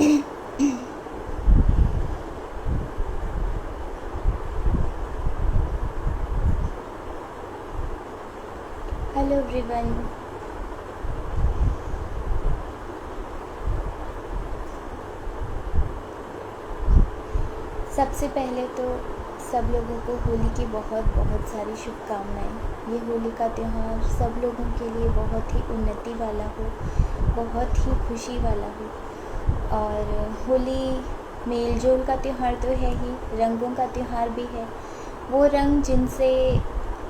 Hello everyone. सबसे पहले तो सब लोगों को होली की बहुत बहुत सारी शुभकामनाएं। ये होली का त्यौहार सब लोगों के लिए बहुत ही उन्नति वाला हो, बहुत ही खुशी वाला हो। और होली मेल जोल का त्यौहार तो है ही, रंगों का त्यौहार भी है। वो रंग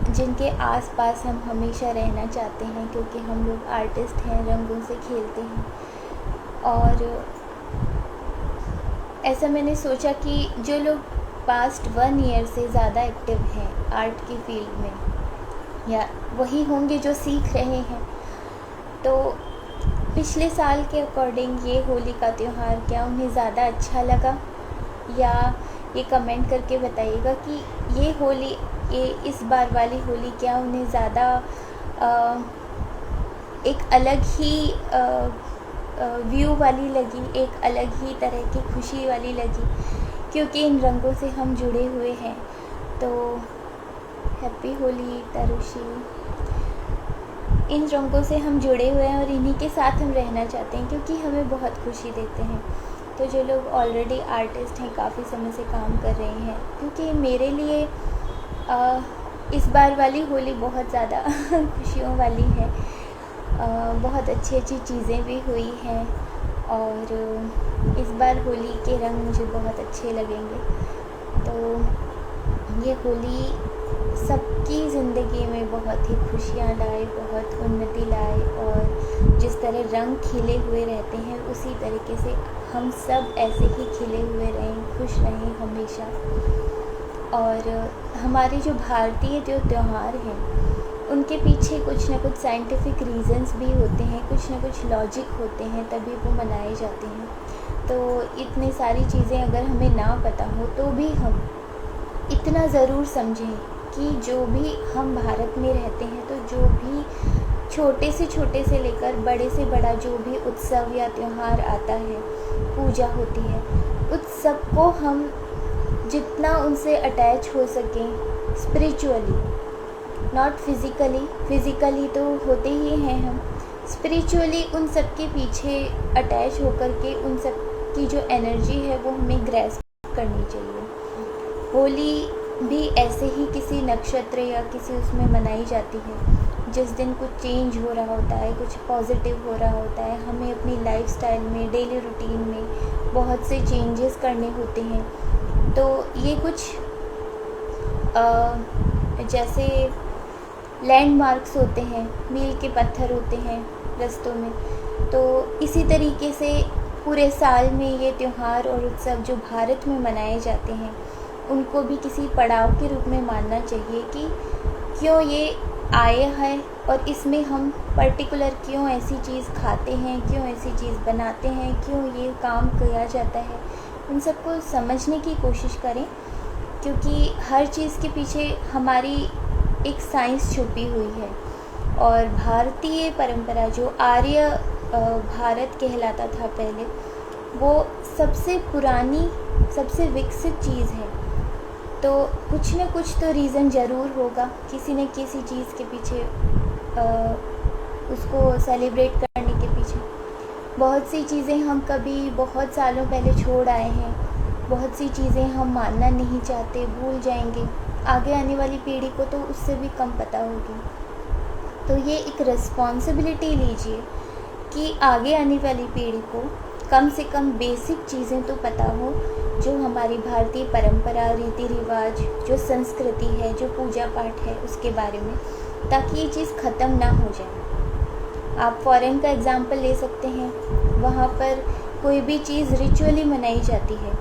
जिनके आसपास हम हमेशा रहना चाहते हैं, क्योंकि हम लोग आर्टिस्ट हैं, रंगों से खेलते हैं। और ऐसा मैंने सोचा कि जो लोग पास्ट 1 ईयर से ज़्यादा एक्टिव हैं आर्ट की फील्ड में, या वही होंगे जो सीख रहे हैं, तो पिछले साल के अकॉर्डिंग ये होली का त्यौहार क्या उन्हें ज़्यादा अच्छा लगा, या ये कमेंट करके बताइएगा कि ये इस बार वाली होली क्या उन्हें ज़्यादा एक अलग ही व्यू वाली लगी, एक अलग ही तरह की खुशी वाली लगी, क्योंकि इन रंगों से हम जुड़े हुए हैं। तो हैप्पी होली तरुषी। इन रंगों से हम जुड़े हुए हैं और इन्हीं के साथ हम रहना चाहते हैं, क्योंकि हमें बहुत खुशी देते हैं। तो जो लोग ऑलरेडी आर्टिस्ट हैं, काफ़ी समय से काम कर रहे हैं, क्योंकि मेरे लिए इस बार वाली होली बहुत ज़्यादा खुशियों वाली है। बहुत अच्छी अच्छी चीज़ें भी हुई हैं, और इस बार होली के रंग मुझे बहुत अच्छे लगेंगे। तो ये होली सबकी ज़िंदगी में बहुत ही खुशियाँ लाए, बहुत उन्नति लाए, और जिस तरह रंग खिले हुए रहते हैं उसी तरीके से हम सब ऐसे ही खिले हुए रहें, खुश रहें हमेशा। और हमारे जो भारतीय जो त्यौहार हैं उनके पीछे कुछ ना कुछ साइंटिफिक रीज़न्स भी होते हैं, कुछ ना कुछ लॉजिक होते हैं, तभी वो मनाए जाते हैं। तो इतनी सारी चीज़ें अगर हमें ना पता हो तो भी हम इतना ज़रूर समझें कि जो भी हम भारत में रहते हैं, तो जो भी छोटे से लेकर बड़े से बड़ा जो भी उत्सव या त्यौहार आता है, पूजा होती है, उस सबको हम जितना उनसे अटैच हो सकें स्पिरिचुअली, नॉट फिज़िकली तो होते ही हैं हम, स्पिरिचुअली उन सब के पीछे अटैच होकर के उन सब की जो एनर्जी है वो हमें ग्रैस्प करनी चाहिए। होली भी ऐसे ही किसी नक्षत्र या किसी उसमें मनाई जाती है जिस दिन कुछ चेंज हो रहा होता है, कुछ पॉजिटिव हो रहा होता है, हमें अपनी लाइफस्टाइल में, डेली रूटीन में बहुत से चेंजेस करने होते हैं। तो ये कुछ जैसे लैंडमार्क्स होते हैं, मील के पत्थर होते हैं रास्तों में, तो इसी तरीके से पूरे साल में ये त्यौहार और उत्सव जो भारत में मनाए जाते हैं उनको भी किसी पड़ाव के रूप में मानना चाहिए कि क्यों ये आया है, और इसमें हम पर्टिकुलर क्यों ऐसी चीज़ खाते हैं, क्यों ऐसी चीज़ बनाते हैं, क्यों ये काम किया जाता है, उन सबको समझने की कोशिश करें, क्योंकि हर चीज़ के पीछे हमारी एक साइंस छुपी हुई है। और भारतीय परंपरा जो आर्य भारत कहलाता था पहले, वो सबसे पुरानी, सबसे विकसित चीज़ है। तो कुछ न कुछ तो रीज़न ज़रूर होगा किसी न किसी चीज़ के पीछे, उसको सेलिब्रेट करने के पीछे। बहुत सी चीज़ें हम कभी बहुत सालों पहले छोड़ आए हैं, बहुत सी चीज़ें हम मानना नहीं चाहते, भूल जाएंगे, आगे आने वाली पीढ़ी को तो उससे भी कम पता होगी। तो ये एक रिस्पॉन्सिबिलिटी लीजिए कि आगे आने वाली पीढ़ी को कम से कम बेसिक चीज़ें तो पता हो, जो हमारी भारतीय परंपरा, रीति रिवाज, जो संस्कृति है, जो पूजा पाठ है, उसके बारे में, ताकि ये चीज़ ख़त्म ना हो जाए। आप फॉरेन का एग्ज़ाम्पल ले सकते हैं, वहाँ पर कोई भी चीज़ रिचुअली मनाई जाती है,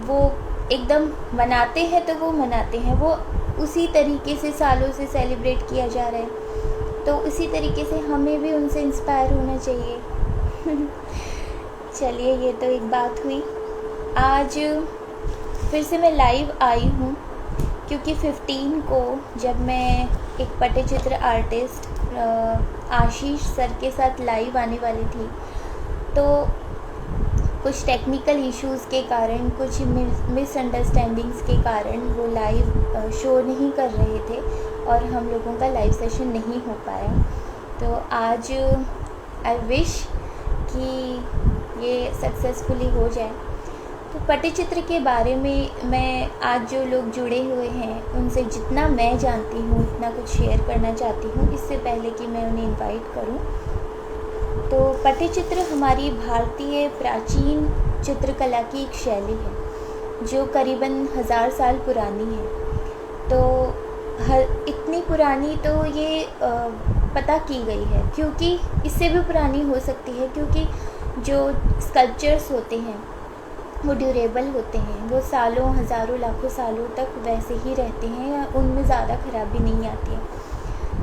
वो एकदम मनाते हैं तो वो मनाते हैं, वो उसी तरीके से सालों से सेलिब्रेट किया जा रहा है। तो उसी तरीके से हमें भी उनसे इंस्पायर होना चाहिए। चलिए, ये तो एक बात हुई। आज फिर से मैं लाइव आई हूँ, क्योंकि 15 को जब मैं एक पट्टचित्र आर्टिस्ट आशीष सर के साथ लाइव आने वाली थी, तो कुछ टेक्निकल इश्यूज़ के कारण, कुछ मिसअंडरस्टैंडिंग्स के कारण वो लाइव शो नहीं कर रहे थे और हम लोगों का लाइव सेशन नहीं हो पाया। तो आज आई विश कि ये सक्सेसफुली हो जाए। तो पट्टचित्र के बारे में मैं आज जो लोग जुड़े हुए हैं उनसे जितना मैं जानती हूँ उतना कुछ शेयर करना चाहती हूँ, इससे पहले कि मैं उन्हें इनवाइट करूँ। तो पट्टचित्र हमारी भारतीय प्राचीन चित्रकला की एक शैली है जो करीबन 1000 साल पुरानी है। तो इतनी पुरानी तो ये पता की गई है, क्योंकि इससे भी पुरानी हो सकती है, क्योंकि जो स्कल्पचर्स होते हैं वो ड्यूरेबल होते हैं, वो सालों हज़ारों लाखों सालों तक वैसे ही रहते हैं, उनमें ज़्यादा खराबी नहीं आती है।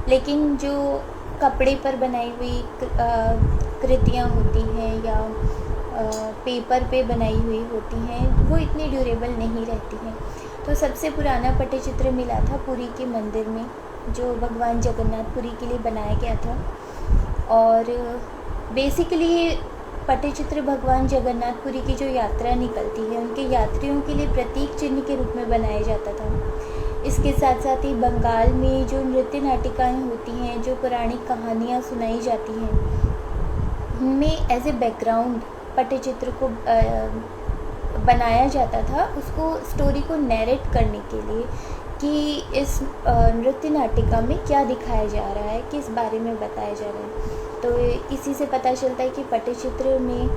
लेकिन जो कपड़े पर बनाई हुई कृतियाँ होती हैं या पेपर पे बनाई हुई होती हैं वो इतनी ड्यूरेबल नहीं रहती हैं। तो सबसे पुराना पट्टचित्र मिला था पुरी के मंदिर में, जो भगवान जगन्नाथपुरी के लिए बनाया गया था। और बेसिकली पट्टचित्र भगवान जगन्नाथपुरी की जो यात्रा निकलती है उनके यात्रियों के लिए प्रतीक चिन्ह के रूप में बनाया जाता था। इसके साथ साथ ही बंगाल में जो नृत्य नाटिकाएँ होती हैं, जो पौराणिक कहानियाँ सुनाई जाती हैं, उनमें एज ए बैकग्राउंड पट्टचित्र को बनाया जाता था, उसको स्टोरी को नैरेट करने के लिए कि इस नृत्य नाटिका में क्या दिखाया जा रहा है, किस बारे में बताया जा रहा है। तो इसी से पता चलता है कि पट्टचित्र में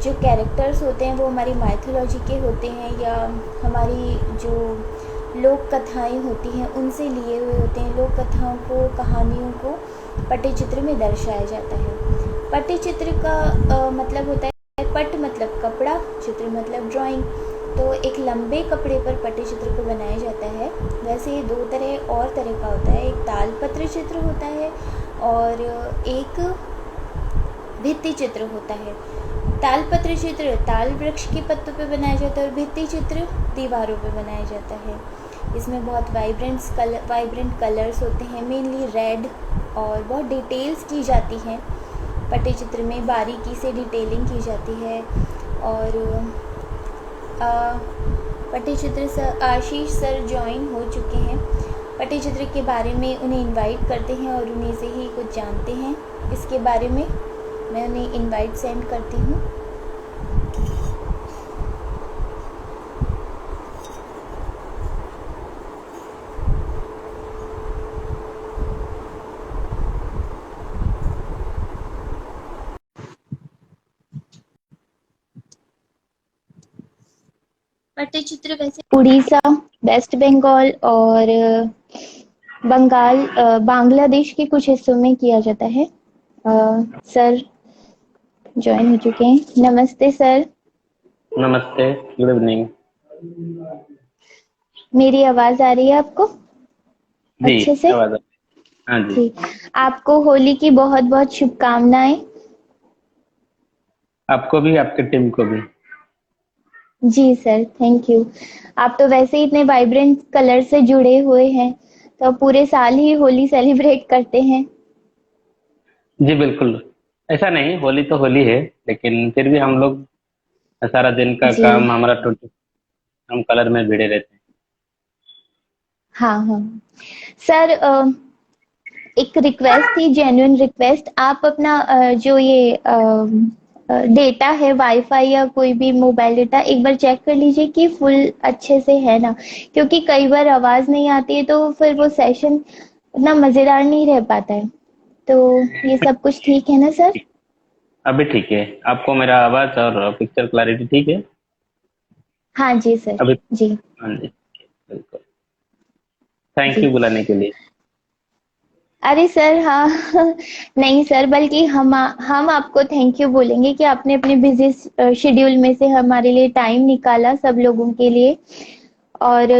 जो कैरेक्टर्स होते हैं वो हमारी माइथोलॉजी के होते हैं या हमारी जो लोक कथाएँ होती हैं उनसे लिए हुए होते हैं। लोक कथाओं को, कहानियों को पट्टचित्र में दर्शाया जाता है। पट्टचित्र का मतलब होता है, पट्ट मतलब कपड़ा, चित्र मतलब ड्राइंग। तो एक लंबे कपड़े पर पट्टचित्र को बनाया जाता है। वैसे ये 2 तरह का होता है, एक तालपत्र चित्र होता है और एक भित्ति चित्र होता है। तालपत्र चित्र ताल वृक्ष के पत्तों पे बनाया जाता है और भित्ति चित्र दीवारों पे बनाया जाता है। इसमें बहुत वाइब्रेंट कलर्स होते हैं, मेनली रेड, और बहुत डिटेल्स की जाती हैं। पट्टचित्र में बारीकी से डिटेलिंग की जाती है। और पट्टचित्र सर आशीष सर ज्वाइन हो चुके हैं। पट्टचित्र के बारे में उन्हें इनवाइट करते हैं और उन्हीं से ही कुछ जानते हैं इसके बारे में। मैं उन्हें इनवाइट सेंड करती हूँ। पट्टचित्र वैसे उड़ीसा, वेस्ट बंगाल और बांग्लादेश के कुछ हिस्सों में किया जाता है। सर ज्वाइन हो चुके हैं। नमस्ते सर। नमस्ते, गुड इवनिंग। मेरी आवाज आ रही है आपको जी, अच्छे से? आवाज हाँ जी। जी, आपको होली की बहुत बहुत शुभकामनाएं। आपको भी, आपके टीम को भी। जी सर, थैंक यू। आप तो वैसे ही इतने वाइब्रेंट कलर से जुड़े हुए हैं, तो पूरे साल ही होली सेलिब्रेट करते हैं। जी बिल्कुल, ऐसा नहीं, होली तो होली है, लेकिन फिर भी हम लोग सारा दिन का जी काम हमारा 20 हम कलर में भिड़े रहते हैं। हाँ हाँ सर, एक रिक्वेस्ट थी, जेन्युइन रिक्वेस्ट। आप अपना जो ये डेटा है, वाईफाई या कोई भी मोबाइल डेटा, एक बार चेक कर लीजिए कि फुल अच्छे से है ना, क्योंकि कई बार आवाज नहीं आती है तो फिर वो सेशन उतना मजेदार नहीं रह पाता है। तो ये सब कुछ ठीक है ना सर? अभी ठीक है? आपको मेरा आवाज और पिक्चर क्लैरिटी ठीक है हाँ जी सर। अभी? जी हाँ जी, बिल्कुल। Thank ji. यू बुलाने के लिए। अरे सर हाँ नहीं सर, बल्कि हम आपको थैंक यू बोलेंगे कि आपने अपने बिजी शेड्यूल में से हमारे लिए टाइम निकाला, सब लोगों के लिए। और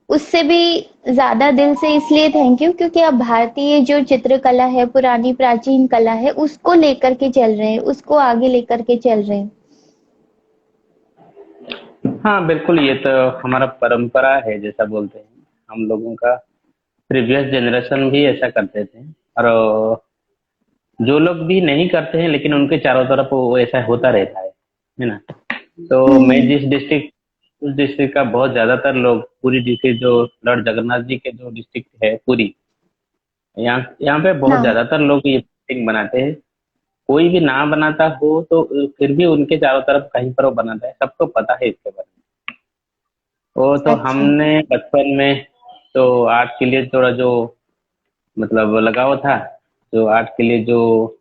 उससे भी ज्यादा दिल से इसलिए थैंक यू क्योंकि आप भारतीय जो चित्रकला है, पुरानी प्राचीन कला है, उसको लेकर के चल रहे हैं, उसको आगे लेकर के चल रहे हैं। हाँ बिल्कुल, ये तो हमारा परंपरा है, जैसा बोलते हैं हम लोगों का। प्रीवियस जनरेशन भी ऐसा करते थे, और जो लोग भी नहीं करते हैं लेकिन उनके चारों तरफ वो ऐसा होता रहता है। है ना। तो मैं हम्म। जिस डिस्ट्रिक्ट उस डिस्ट्रिक्ट का बहुत ज्यादातर लोग, पूरी डिस्ट्रिक्ट जो लॉर्ड जगन्नाथ जी के जो डिस्ट्रिक्ट है पूरी, यहाँ यहाँ पे बहुत हाँ। ज्यादातर लोग ये पेंटिंग बनाते हैं। कोई भी ना बनाता हो तो फिर भी उनके चारों तरफ कहीं पर वो बनाता है, सबको पता है इसके बारे में। वो तो अच्छा। हमने बचपन में तो आर्ट के लिए थोड़ा जो मतलब लगाव था, जो आर्ट के लिए जो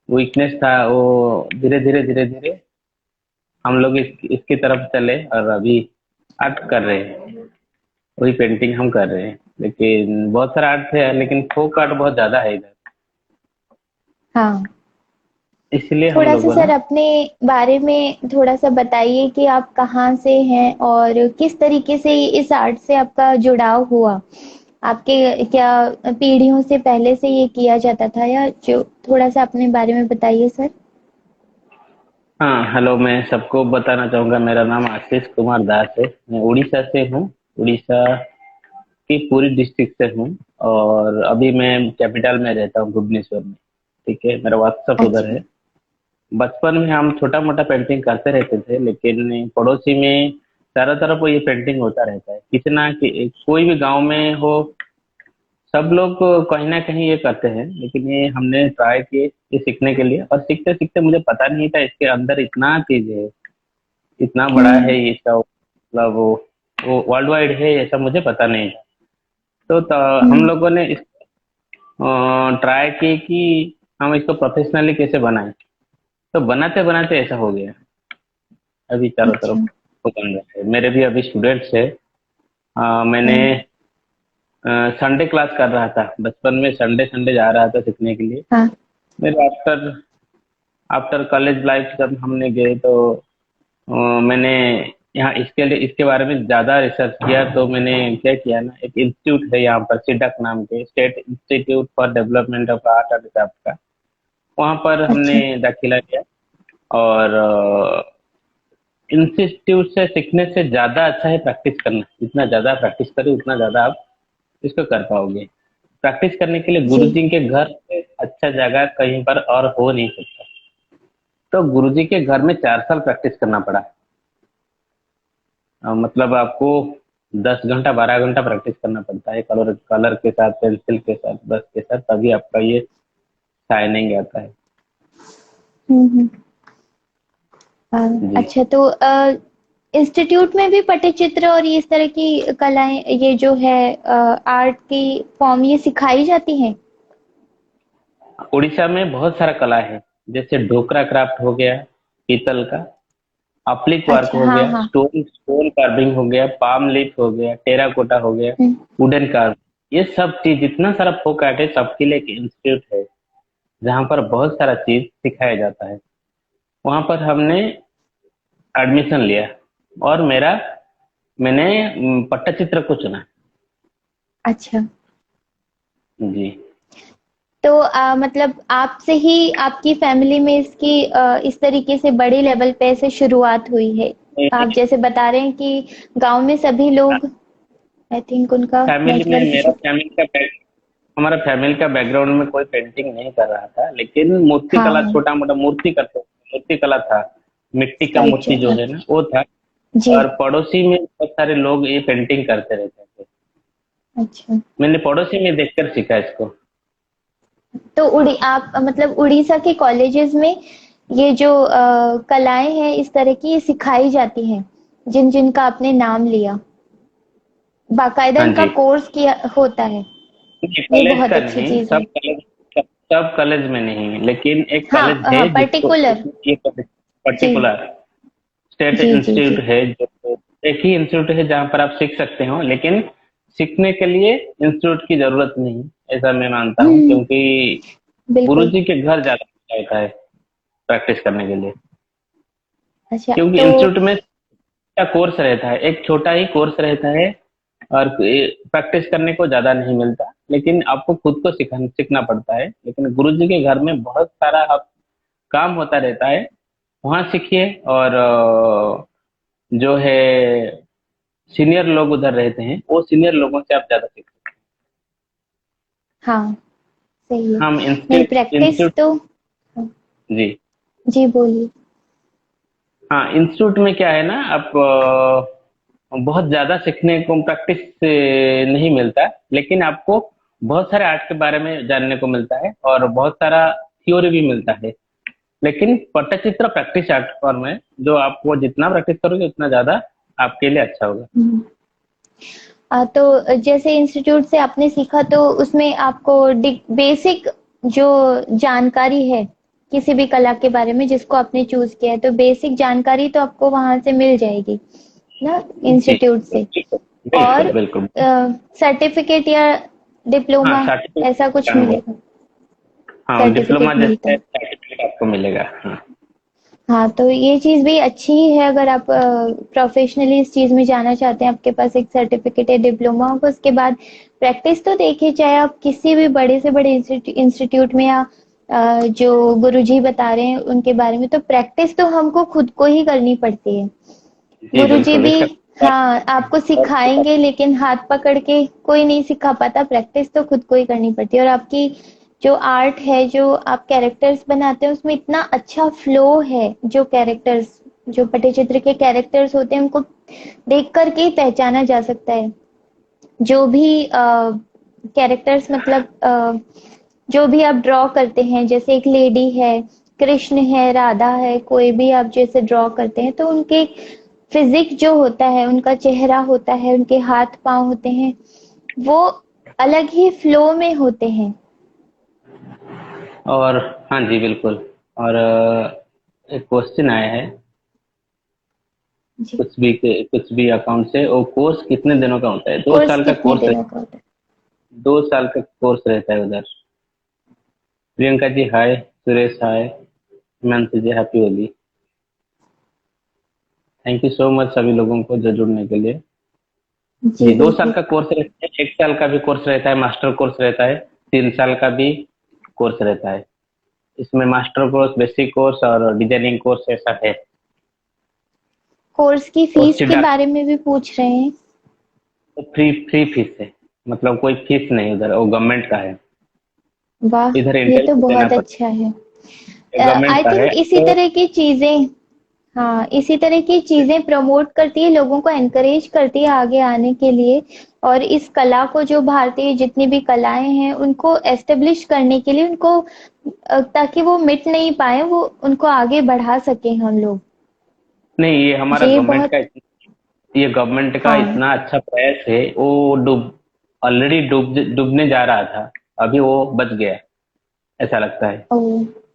वीकनेस था, वो धीरे धीरे धीरे धीरे हम लोग इसकी तरफ चले और अभी आर्ट कर रहे हैं। वही पेंटिंग हम कर रहे हैं, लेकिन बहुत सारा आर्ट है, लेकिन फोक आर्ट बहुत ज्यादा है इधर, हाँ, इसलिए हम थोड़ा सा लोगों सर ने। अपने बारे में थोड़ा सा बताइए कि आप कहाँ से हैं और किस तरीके से इस आर्ट से आपका जुड़ाव हुआ। आपके क्या पीढ़ियों से पहले से ये किया जाता था या जो, थोड़ा सा अपने बारे में बताइए सर। हाँ, हेलो, मैं सबको बताना चाहूंगा, मेरा नाम आशीष कुमार दास है। मैं उड़ीसा से हूँ, उड़ीसा की पूरी डिस्ट्रिक्ट से हूँ। और अभी मैं कैपिटल में रहता हूँ, भुवनेश्वर में। ठीक है, मेरा व्हाट्सअप उधर अच्छा। है। बचपन में हम छोटा मोटा पेंटिंग करते रहते थे, लेकिन पड़ोसी में चारों तरफ वो ये पेंटिंग होता रहता है, कितना कि कोई भी गांव में हो, सब लोग कहीं ना कहीं ये करते हैं। लेकिन ये हमने ट्राई किए ये सीखने के लिए, और सीखते सीखते मुझे पता नहीं था इसके अंदर इतना चीज है, इतना बड़ा हम्म। है ये इसका मतलब वो वर्ल्ड वाइड है, ऐसा मुझे पता नहीं था। हम हम्म। लोगों ने इस ट्राई की कि हम इसको प्रोफेशनली कैसे बनाएं। तो बनाते बनाते ऐसा हो गया, अभी चारों तरफ अच्छा। वो बन रहा है। मेरे भी अभी स्टूडेंट्स है। मैंने हाँ। संडे क्लास कर रहा था बचपन में, संडे संडे जा रहा था सीखने के लिए। हाँ। मेरे आफ्टर आफ्टर कॉलेज लाइफ जब हमने गए तो मैंने यहाँ इसके लिए इसके बारे में ज़्यादा रिसर्च किया। तो मैंने क्या किया ना, एक इंस्टीट्यूट है यहाँ पर, सिडक नाम के, state Institute for Development of Art and craft का, वहाँ पर हमने अच्छा। दाखिला लिया। और इंस्टीट्यूट से सीखने से ज़्यादा अच्छा है प्रैक्टिस करना। जितना ज़्यादा प्रैक्टिस करें उतना ज़्यादा आप इसको कर पाओगे। प्रैक्टिस करने के लिए जी। गुरुजी के घर से अच्छा जगह कहीं पर और हो नहीं सकता। तो गुरुजी के घर में 4 साल प्रैक्टिस करना पड़ा। मतलब आपको 10 घंटा 12 घंटा प्रैक्टिस करना पड़ता है, कलर कलर के साथ, पेंसिल के साथ, ब्रश के साथ, तभी आपका ये शाइनिंग आता है। हम्म। जी। अच्छा, तो इंस्टीट्यूट में भी पटचित्र और ये इस तरह की कलाएं, ये जो है आर्ट की फॉर्म, ये सिखाई जाती हैं। उड़ीसा में बहुत सारा कला है, जैसे ढोकरा क्राफ्ट हो गया, पीतल का, अप्लिक वर्क अच्छा। हो हाँ, गया, हाँ। स्टोन स्टोन कार्विंग हो गया, पाम लीफ हो गया, टेराकोटा हो गया, हम्म। Wooden curve. ये सब चीज जितना सारा फोक आर्ट है, सबके लिए एक इंस्टीट्यूट है जहाँ पर बहुत सारा चीज सिखाया जाता है। वहां पर हमने एडमिशन लिया, और मैंने पट्टचित्र को चुना। अच्छा, जी। तो मतलब आपसे ही आपकी फैमिली में इसकी इस तरीके से बड़े लेवल पे ऐसे शुरुआत हुई है। आप जैसे बता रहे हैं कि गांव में सभी लोग, आई थिंक उनका फैमिली में नेटवर्क मेरा इशू। हमारा फैमिली का बैकग्राउंड में कोई पेंटिंग नहीं कर रहा था, लेकिन मूर्ति हाँ, कला, हाँ। छोटा मोटा मूर्ति करते, मूर्ति कला था। मिट्टी का मूर्ति स्कल्पचर, जो है अच्छा। ना, वो था। जी। और पड़ोसी में बहुत सारे लोग ये पेंटिंग करते रहते थे। अच्छा, मैंने पड़ोसी में देखकर सीखा इसको। तो आप मतलब उड़ीसा के कॉलेजेस में ये जो कलाएं हैं इस तरह की, ये सिखाई जाती हैं, जिन जिनका आपने नाम लिया, बाकायदा हाँ इनका जी। कोर्स किया होता है। ये कॉलेज बहुत का अच्छी नहीं, चीज है। सब कॉलेज में नहीं, लेकिन एक हाँ, कॉलेज है हाँ, जिसको पर्टिकुलर। ये जी, पर्टिकुलर स्टेट जी, जी, इंस्टीट्यूट जी। है, जो एक ही इंस्टीट्यूट है जहाँ पर आप सीख सकते हो, लेकिन सीखने के लिए इंस्टीट्यूट की जरूरत नहीं, ऐसा मैं मानता हूँ, हम्म। क्योंकि बिल्कुल। गुरुजी के घर ज्यादा अच्छा होता है प्रैक्टिस करने के लिए। अच्छा, क्योंकि तो इंस्टीट्यूट में का कोर्स रहता है, एक छोटा ही कोर्स रहता है, और प्रैक्टिस करने को ज्यादा नहीं मिलता, लेकिन आपको खुद को सीखना पड़ता है। लेकिन गुरुजी के घर में बहुत सारा आप काम होता रहता है, वहाँ सीखिए। और जो है सीनियर लोग उधर रहते हैं, वो सीनियर लोगों से आप ज्यादा सीख सकते हाँ, सही है। हैं। हम नहीं, इंस्टीट्यूट प्रैक्टिस इंस्टीट्यूट तो। जी। जी, बोलिए। हाँ, इंस्टीट्यूट में क्या है ना, आप बहुत ज्यादा सीखने को प्रैक्टिस से नहीं मिलता, लेकिन आपको बहुत सारे आर्ट के बारे में जानने को मिलता है और बहुत सारा थ्योरी भी मिलता है। लेकिन पट्टचित्र प्रैक्टिस आर्ट फॉर्म है, जो आप वो जितना प्रैक्टिस करोगे उतना ज्यादा आपके लिए अच्छा होगा। हम्म। तो जैसे इंस्टीट्यूट से आपने सीखा तो उसमें आपको बेसिक जो जानकारी है किसी भी कला के बारे में जिसको आपने चूज किया है, तो बेसिक जानकारी तो आपको वहां से मिल जाएगी ना, जी, इंस्टीट्यूट से। बिल्कुल और बिल्कुल। सर्टिफिकेट या हाँ, डिप्लोमा ऐसा कुछ सर्टिफिकेट। मिलेगा? हाँ, डिप्लोमा सर्टिफिकेट मिलता जैसे है। सर्टिफिकेट आपको मिलेगा। हाँ हाँ, तो ये चीज भी अच्छी ही है। अगर आप प्रोफेशनली इस चीज में जाना चाहते हैं, आपके पास एक सर्टिफिकेट है, डिप्लोमा होगा, उसके बाद प्रैक्टिस तो देखिए, चाहे आप किसी भी बड़े से बड़े इंस्टीट्यूट में या जो गुरुजी बता रहे हैं उनके बारे में, तो प्रैक्टिस तो हमको खुद को ही करनी पड़ती है। जी, गुरुजी बिल्कुल भी इसका। हाँ आपको सिखाएंगे, लेकिन हाथ पकड़ के कोई नहीं सिखा पाता, प्रैक्टिस तो खुद को ही करनी पड़ती है। और आपकी जो आर्ट है, जो आप कैरेक्टर्स बनाते हैं, उसमें इतना अच्छा फ्लो है। जो कैरेक्टर्स, जो पट्टचित्र के कैरेक्टर्स होते हैं, उनको देख कर के ही पहचाना जा सकता है। जो भी कैरेक्टर्स, मतलब जो भी आप ड्रॉ करते हैं, जैसे एक लेडी है, कृष्ण है, राधा है, कोई भी आप जैसे ड्रॉ करते हैं, तो उनके फिजिक जो होता है, उनका चेहरा होता है, उनके हाथ पांव होते हैं, वो अलग ही फ्लो में होते हैं। और हाँ जी, बिल्कुल। और एक क्वेश्चन आया है, जी। कुछ भी अकाउंट से, वो कोर्स कितने दिनों का होता है? दो कोर्स साल का कितने कोर्स दिनों का होता है? 2 साल का कोर्स रहता है उधर। Priyanka ji hi, Suresh hi, Himanshu ji happy Holi. Thank you so much सभी लोगों को जो जुड़ने के लिए। जी जी, 2 साल बिल्कुल। का कोर्स रहता है, 1 साल का भी कोर्स रहता है, मास्टर कोर्स रहता है, 3 साल का भी कोर्स रहता है। इसमें मास्टर कोर्स, बेसिक कोर्स और डिजाइनिंग कोर्स ऐसा है। कोर्स की और फीस के सीधा बारे में भी पूछ रहे हैं? फ्री फ्री फीस है, मतलब कोई फीस नहीं उधर, वो गवर्नमेंट का है। वाह, इधर ये तो इंटरव्यू देना बहुत अच्छा पड़ता है। है, गवर्नमेंट आई का है थिंक इसी तो। तरह की चीजें, हाँ इसी तरह की चीजें प्रमोट करती है, लोगों को एनकरेज करती है आगे आने के लिए। और इस कला को, जो भारतीय जितनी भी कलाएं हैं, उनको एस्टेब्लिश करने के लिए, उनको ताकि वो मिट नहीं पाए, वो उनको आगे बढ़ा सके हम लोग। नहीं, ये हमारा ये गवर्नमेंट का, बहुत। ये गवर्नमेंट का हाँ। इतना अच्छा प्रयास है। वो ऑलरेडी डूबने जा रहा था, अभी वो बच गया, ऐसा लगता है। ओ।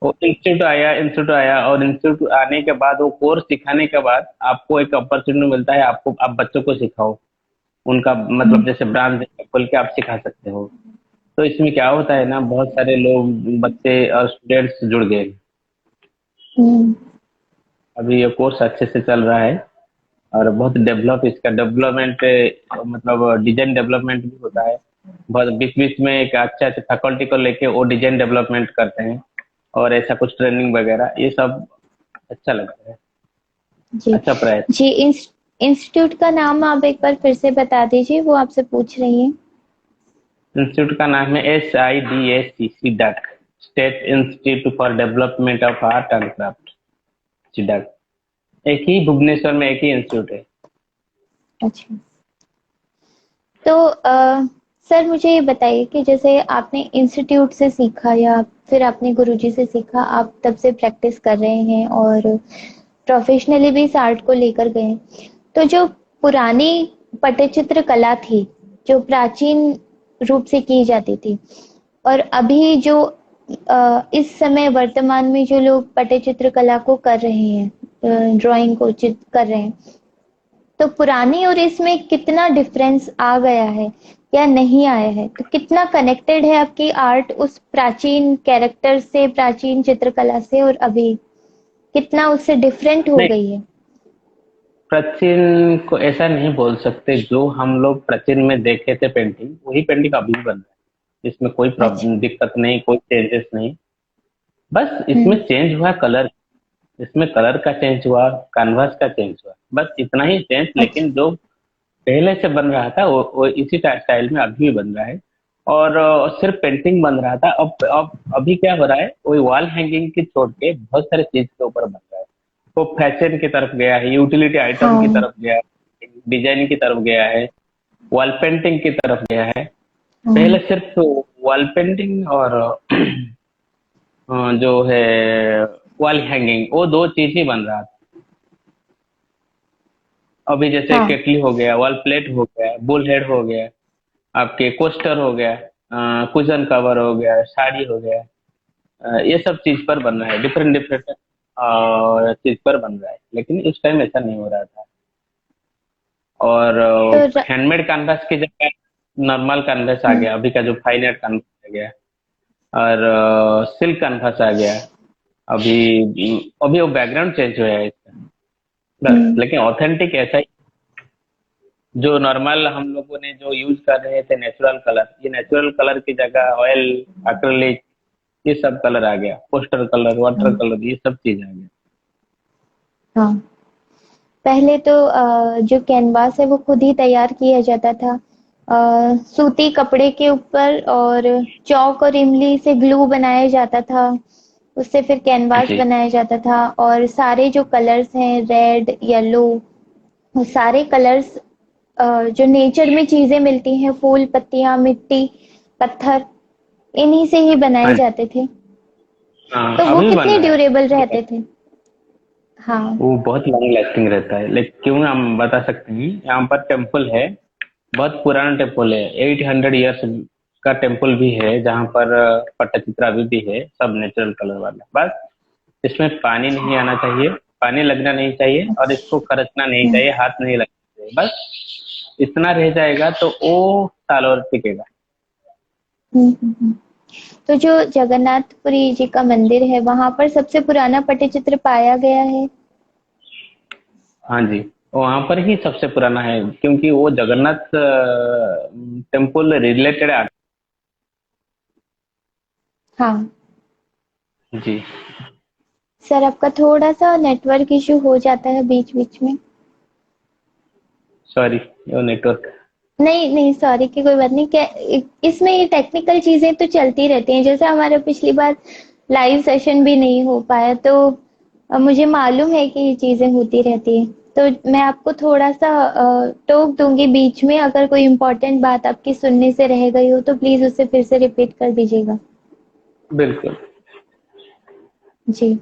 वो इंस्टीट्यूट आया और इंस्टीट्यूट आने के बाद वो कोर्स सिखाने के बाद आपको एक अपॉर्चुनिटी मिलता है, आपको आप बच्चों को सिखाओ, उनका मतलब जैसे ब्रांच खोल के आप सिखा सकते हो। तो इसमें क्या होता है ना, बहुत सारे लोग, बच्चे और स्टूडेंट्स जुड़ गए। हम्म। अभी ये कोर्स अच्छे से चल रहा है और बहुत डेवलप, इसका डेवलपमेंट मतलब डिजाइन डेवलपमेंट भी होता है। बहुत बीच बीच में एक अच्छे अच्छे फैकल्टी को लेके वो डिजाइन डेवलपमेंट करते हैं, और ऐसा कुछ ट्रेनिंग वगैरह, ये सब अच्छा लगता है। जी। अच्छा प्रयास। जी, इंस्टीट्यूट का नाम आप एक बार फिर से बता दीजिए, वो आपसे पूछ रही है। इंस्टीट्यूट का नाम है SIDAC डक, State Institute for Development of Art and Craft, SIDAC. एक ही भुवनेश्वर में एक ही इंस्टीट्यूट है। अच्छा। तो सर मुझे ये बताइए कि जैसे आपने इंस्टीट्यूट से सीखा या फिर आपने गुरुजी से सीखा, आप तब से प्रैक्टिस कर रहे हैं और प्रोफेशनली भी इस आर्ट को लेकर गए हैं, तो जो पुरानी पटचित्र कला थी, जो प्राचीन रूप से की जाती थी, और अभी जो इस समय वर्तमान में जो लोग पटचित्र कला को कर रहे हैं, ड्राइंग को चित्र कर रहे हैं, तो पुरानी और इसमें कितना डिफरेंस आ गया है या नहीं आया है? तो कितना कनेक्टेड है आपकी आर्ट उस प्राचीन कैरेक्टर से, प्राचीन चित्रकला से, और अभी कितना उससे डिफरेंट हो नहीं, गई है? प्राचीन को ऐसा नहीं बोल सकते। जो हम लोग प्राचीन में देखे थे पेंटिंग, वही पेंटिंग अभी भी बन रहा है। इसमें कोई अच्छा। प्रॉब्लम, दिक्कत नहीं, कोई चेंजेस नहीं। बस इसमें हम्म। चेंज हुआ कलर, इसमें कलर का चेंज हुआ, कैनवास का चेंज हुआ, बस इतना ही चेंज। अच्छा। लेकिन जो पहले से बन रहा था वो इसी स्टाइल में अभी भी बन रहा है। और सिर्फ पेंटिंग बन रहा था, अब अभी क्या हो रहा है, वही वॉल हैंगिंग की छोड़ के बहुत सारे चीज के ऊपर बन रहा है। वो फैशन की तरफ गया है, यूटिलिटी आइटम की हाँ। तरफ गया है, डिजाइन की तरफ गया है, वॉल पेंटिंग की तरफ गया है। हाँ। पहले सिर्फ वॉल पेंटिंग और जो है वॉल हैंगिंग, वो दो चीज ही बन रहा था। अभी जैसे हाँ। केटली हो गया, वॉल प्लेट हो गया, बुल हेड हो गया, आपके कोस्टर हो गया, कुशन कवर हो गया, साड़ी हो गया, ये सब चीज पर बन रहा है, डिफरेंट डिफरेंट चीज पर बन रहा है, लेकिन उस टाइम ऐसा नहीं हो रहा था। और तो हैंडमेड कैनवास की जगह नॉर्मल कैनवास आ हम्म। गया, अभी का जो फाइन आर्ट कैनवास आ गया, और सिल्क कैनवास आ गया। अभी वो बैकग्राउंड चेंज हुआ है इसका, बस। हम्म। लेकिन ऑथेंटिक ऐसा ही, जो नॉर्मल हम लोगों ने जो यूज कर रहे थे नेचुरल कलर, ये नेचुरल कलर की जगह ऑयल, एक्रिलिक, ये सब कलर आ गया, पोस्टर कलर, वाटर हाँ। कलर, ये सब चीज आ गया। हाँ। पहले तो जो कैनवास है वो खुद ही तैयार किया जाता था, सूती कपड़े के ऊपर, और चौक और इमली से ग्लू बनाया जाता था, उससे फिर कैनवास जी बनाया जाता था। और सारे जो कलर्स हैं, रेड, येलो, वो सारे कलर्स जो नेचर में चीजें मिलती हैं, फूल, पत्तियां, मिट्टी, पत्थर, इन्हीं से ही बनाए हाँ। जाते थे। हाँ, तो वो अभी भी बन कितने रहा है। ड्यूरेबल रहते थे। हाँ। वो बहुत लॉन्ग लास्टिंग रहता है, लेकिन क्यों, हम बता सकते हैं। यहाँ पर टेम्पल है, बहुत पुराना टेम्पल है, 800 ईयर्स का टेम्पल भी है, जहाँ पर पट्टचित्र अभी भी है, सब नेचुरल कलर वाला। बस इसमें पानी नहीं आना चाहिए, पानी लगना नहीं चाहिए, और अच्छा। इसको खर्चना नहीं हम्म। चाहिए, हाथ नहीं लगना चाहिए, बस इतना रह जाएगा तो वो सालों भर टिकेगा। हम्म। तो जो जगन्नाथपुरी जी का मंदिर है, वहां पर सबसे पुराना पट्टचित्र पाया गया है। हाँ जी, वहां पर ही सबसे पुराना है, क्योंकि वो जगन्नाथ टेम्पल रिलेटेड है। हाँ। जी सर, आपका थोड़ा सा नेटवर्क इशू हो जाता है बीच बीच में। सॉरी, वो नेटवर्क। नहीं नहीं, सॉरी की कोई बात नहीं। क्या इसमें ये टेक्निकल चीजें तो चलती रहती हैं, जैसे हमारा पिछली बार लाइव सेशन भी नहीं हो पाया, तो मुझे मालूम है कि ये चीजें होती रहती हैं। तो मैं आपको थोड़ा सा टोक दूंगी बीच में, अगर कोई इम्पोर्टेंट बात आपकी सुनने से रह गई हो तो प्लीज उसे फिर से रिपीट कर दीजिएगा। बिल्कुल। जी।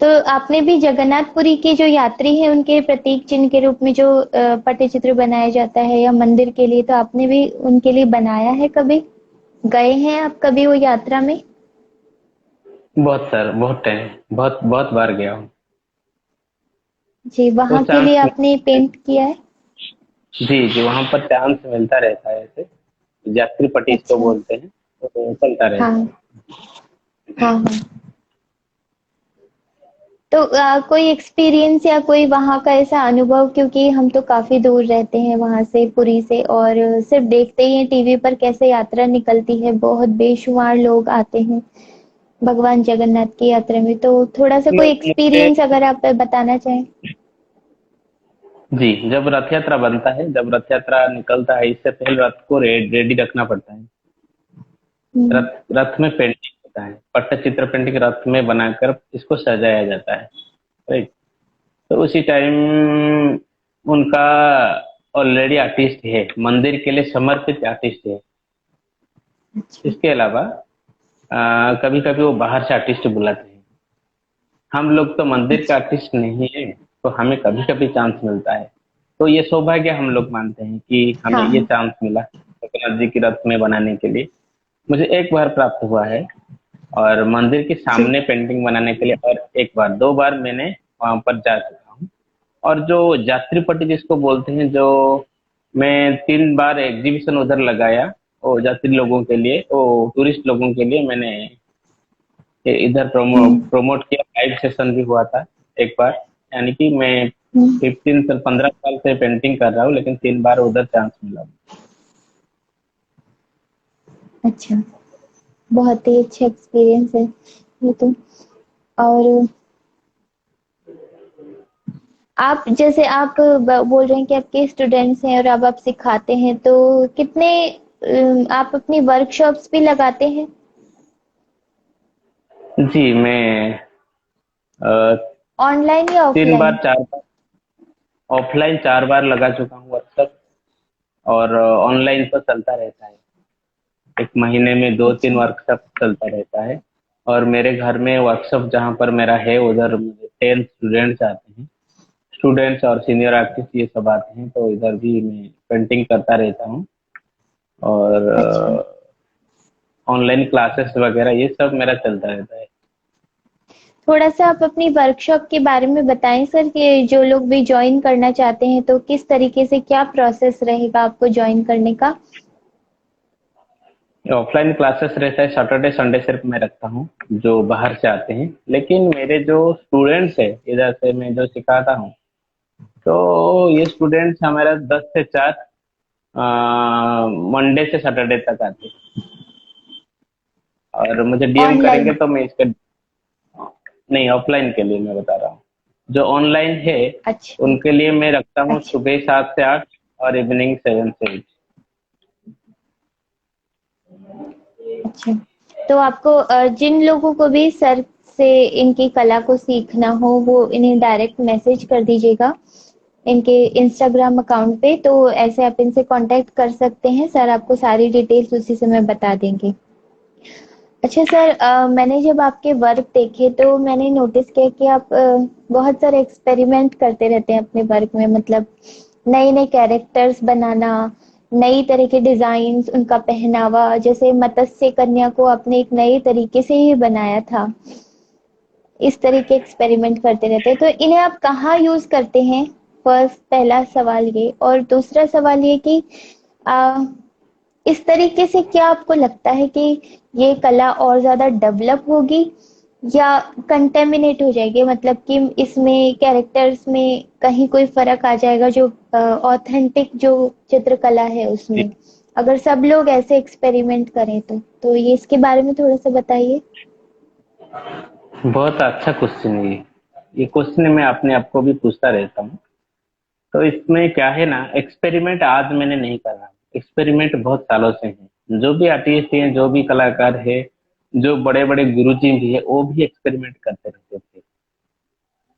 तो आपने भी जगन्नाथपुरी के जो यात्री हैं उनके प्रतीक चिन्ह के रूप में जो पट्टचित्र बनाया जाता है या मंदिर के लिए, तो आपने भी उनके लिए बनाया है कभी? गए हैं आप कभी वो यात्रा में? बहुत सर, बहुत टाइम, बहुत बहुत बार गया हूँ। जी, वो वहाँ के लिए चांस, आपने पेंट किया है? जी जी, वहां पर चांस मिलता रहता है, ऐसे यात्री पट्टी इसको अच्छा। बोलते हैं, तो चलता हाँ। रहता है। हाँ। हाँ। तो कोई एक्सपीरियंस या कोई वहाँ का ऐसा अनुभव, क्योंकि हम तो काफी दूर रहते हैं वहां से, पुरी से, और सिर्फ देखते ही हैं टीवी पर कैसे यात्रा निकलती है, बहुत बेशुमार लोग आते हैं भगवान जगन्नाथ की यात्रा में। तो थोड़ा सा कोई मुझे, एक्सपीरियंस अगर आप बताना चाहें। जी, जब रथ यात्रा बनता है, जब रथ यात्रा निकलता है, इससे पहले रथ को रेडी रखना पड़ता है। हम्म। रथ रथ में पेंटिंग होता है, पट्टचित्र पेंटिंग रथ में बनाकर इसको सजाया जाता है, राइट। तो उसी टाइम उनका ऑलरेडी आर्टिस्ट है, मंदिर के लिए समर्पित आर्टिस्ट है। अच्छा। इसके अलावा कभी कभी वो बाहर से आर्टिस्ट बुलाते हैं। हम लोग तो मंदिर का अच्छा। आर्टिस्ट नहीं है, तो हमें कभी कभी चांस मिलता है। तो ये सौभाग्य हम लोग मानते हैं कि हमें ये हाँ। चांस मिला जगन्नाथ जी की रथ में बनाने के लिए। मुझे एक बार प्राप्त हुआ है, और मंदिर के जी। सामने पेंटिंग बनाने के लिए, और एक बार, दो बार मैंने वहां पर जा चुका हूँ। और जो यात्री पट्टी जिसको बोलते हैं, जो मैं 3 बार एग्जीबिशन उधर लगाया, वो यात्री लोगों के लिए, वो टूरिस्ट लोगों के लिए मैंने इधर हम्म। प्रोमोट किया, लाइव सेशन भी हुआ था एक बार। यानी कि मैं हम्म। 15 से 15 साल से पेंटिंग कर रहा हूँ, लेकिन 3 बार उधर चांस मिला। अच्छा। बहुत ही अच्छा एक्सपीरियंस है ये तो। और आप, जैसे आप बोल रहे हैं कि आपके स्टूडेंट्स हैं और अब आप सिखाते हैं, तो कितने आप अपनी वर्कशॉप्स भी लगाते हैं? जी, मैं ऑनलाइन या तीन ऑफलाइन? बार चार बार, ऑफलाइन 4 बार लगा चुका हूँ वर्कशॉप, और ऑनलाइन तो चलता रहता है। एक महीने में दो अच्छा। तीन वर्कशॉप चलता रहता है। और मेरे घर में वर्कशॉप जहाँ पर मेरा है उधर मुझे 10 स्टूडेंट्स आते हैं। स्टूडेंट्स और सीनियर आर्टिस्ट ये सब आते हैं, तो इधर भी मैं पेंटिंग करता रहता हूँ। और अच्छा, ऑनलाइन क्लासेस वगैरह ये सब मेरा चलता रहता है। थोड़ा सा आप अपनी वर्कशॉप के बारे में बताएं सर, कि जो लोग भी ज्वाइन करना चाहते हैं तो किस तरीके से, क्या प्रोसेस रहेगा आपको ज्वाइन करने का? ऑफलाइन क्लासेस रहता है, सैटरडे संडे सिर्फ मैं रखता हूँ जो बाहर से आते हैं। लेकिन मेरे जो स्टूडेंट्स है इधर से मैं जो सिखाता हूँ, तो ये स्टूडेंट्स हमारा 10 से 4 मंडे से सैटरडे तक आते हैं। और मुझे डीएम करेंगे ऑनलाइन? तो मैं इसका, नहीं ऑफलाइन के लिए मैं बता रहा हूँ। जो ऑनलाइन है अच्छा। उनके लिए मैं रखता हूँ अच्छा। सुबह 7 से 8 और इवनिंग 7 से 8। अच्छा, तो आपको जिन लोगों को भी सर से इनकी कला को सीखना हो, वो इन्हें डायरेक्ट मैसेज कर दीजिएगा इनके इंस्टाग्राम अकाउंट पे, तो ऐसे आप इनसे कांटेक्ट कर सकते हैं। सर आपको सारी डिटेल्स उसी समय बता देंगे। अच्छा सर, मैंने जब आपके वर्क देखे तो मैंने नोटिस किया कि आप बहुत सारे एक्सपेरिमेंट करते रहते हैं अपने वर्क में, मतलब नए नए कैरेक्टर्स बनाना, नई तरह के डिजाइन्स, उनका पहनावा, जैसे मत्स्य कन्या को आपने एक नए तरीके से ही बनाया था। इस तरह के एक्सपेरिमेंट करते रहते हैं, तो इन्हें आप कहाँ यूज करते हैं? फर्स्ट, पहला सवाल ये। और दूसरा सवाल ये कि आ, इस तरीके से क्या आपको लगता है कि ये कला और ज्यादा डेवलप होगी या कंटेमिनेट हो जाएगी, मतलब कि इसमें कैरेक्टर्स में कहीं कोई फर्क आ जाएगा जो ऑथेंटिक जो चित्रकला है उसमें, अगर सब लोग ऐसे एक्सपेरिमेंट करें तो ये इसके बारे में थोड़ा सा बताइए। बहुत अच्छा क्वेश्चन है ये क्वेश्चन मैं अपने आप को भी पूछता रहता हूँ। तो इसमें क्या है ना, एक्सपेरिमेंट आज मैंने नहीं करा। एक्सपेरिमेंट बहुत सालों से है, जो भी आर्टिस्ट हैं, जो भी कलाकार है, जो बड़े बड़े गुरुजी भी है, वो भी एक्सपेरिमेंट करते रहते थे।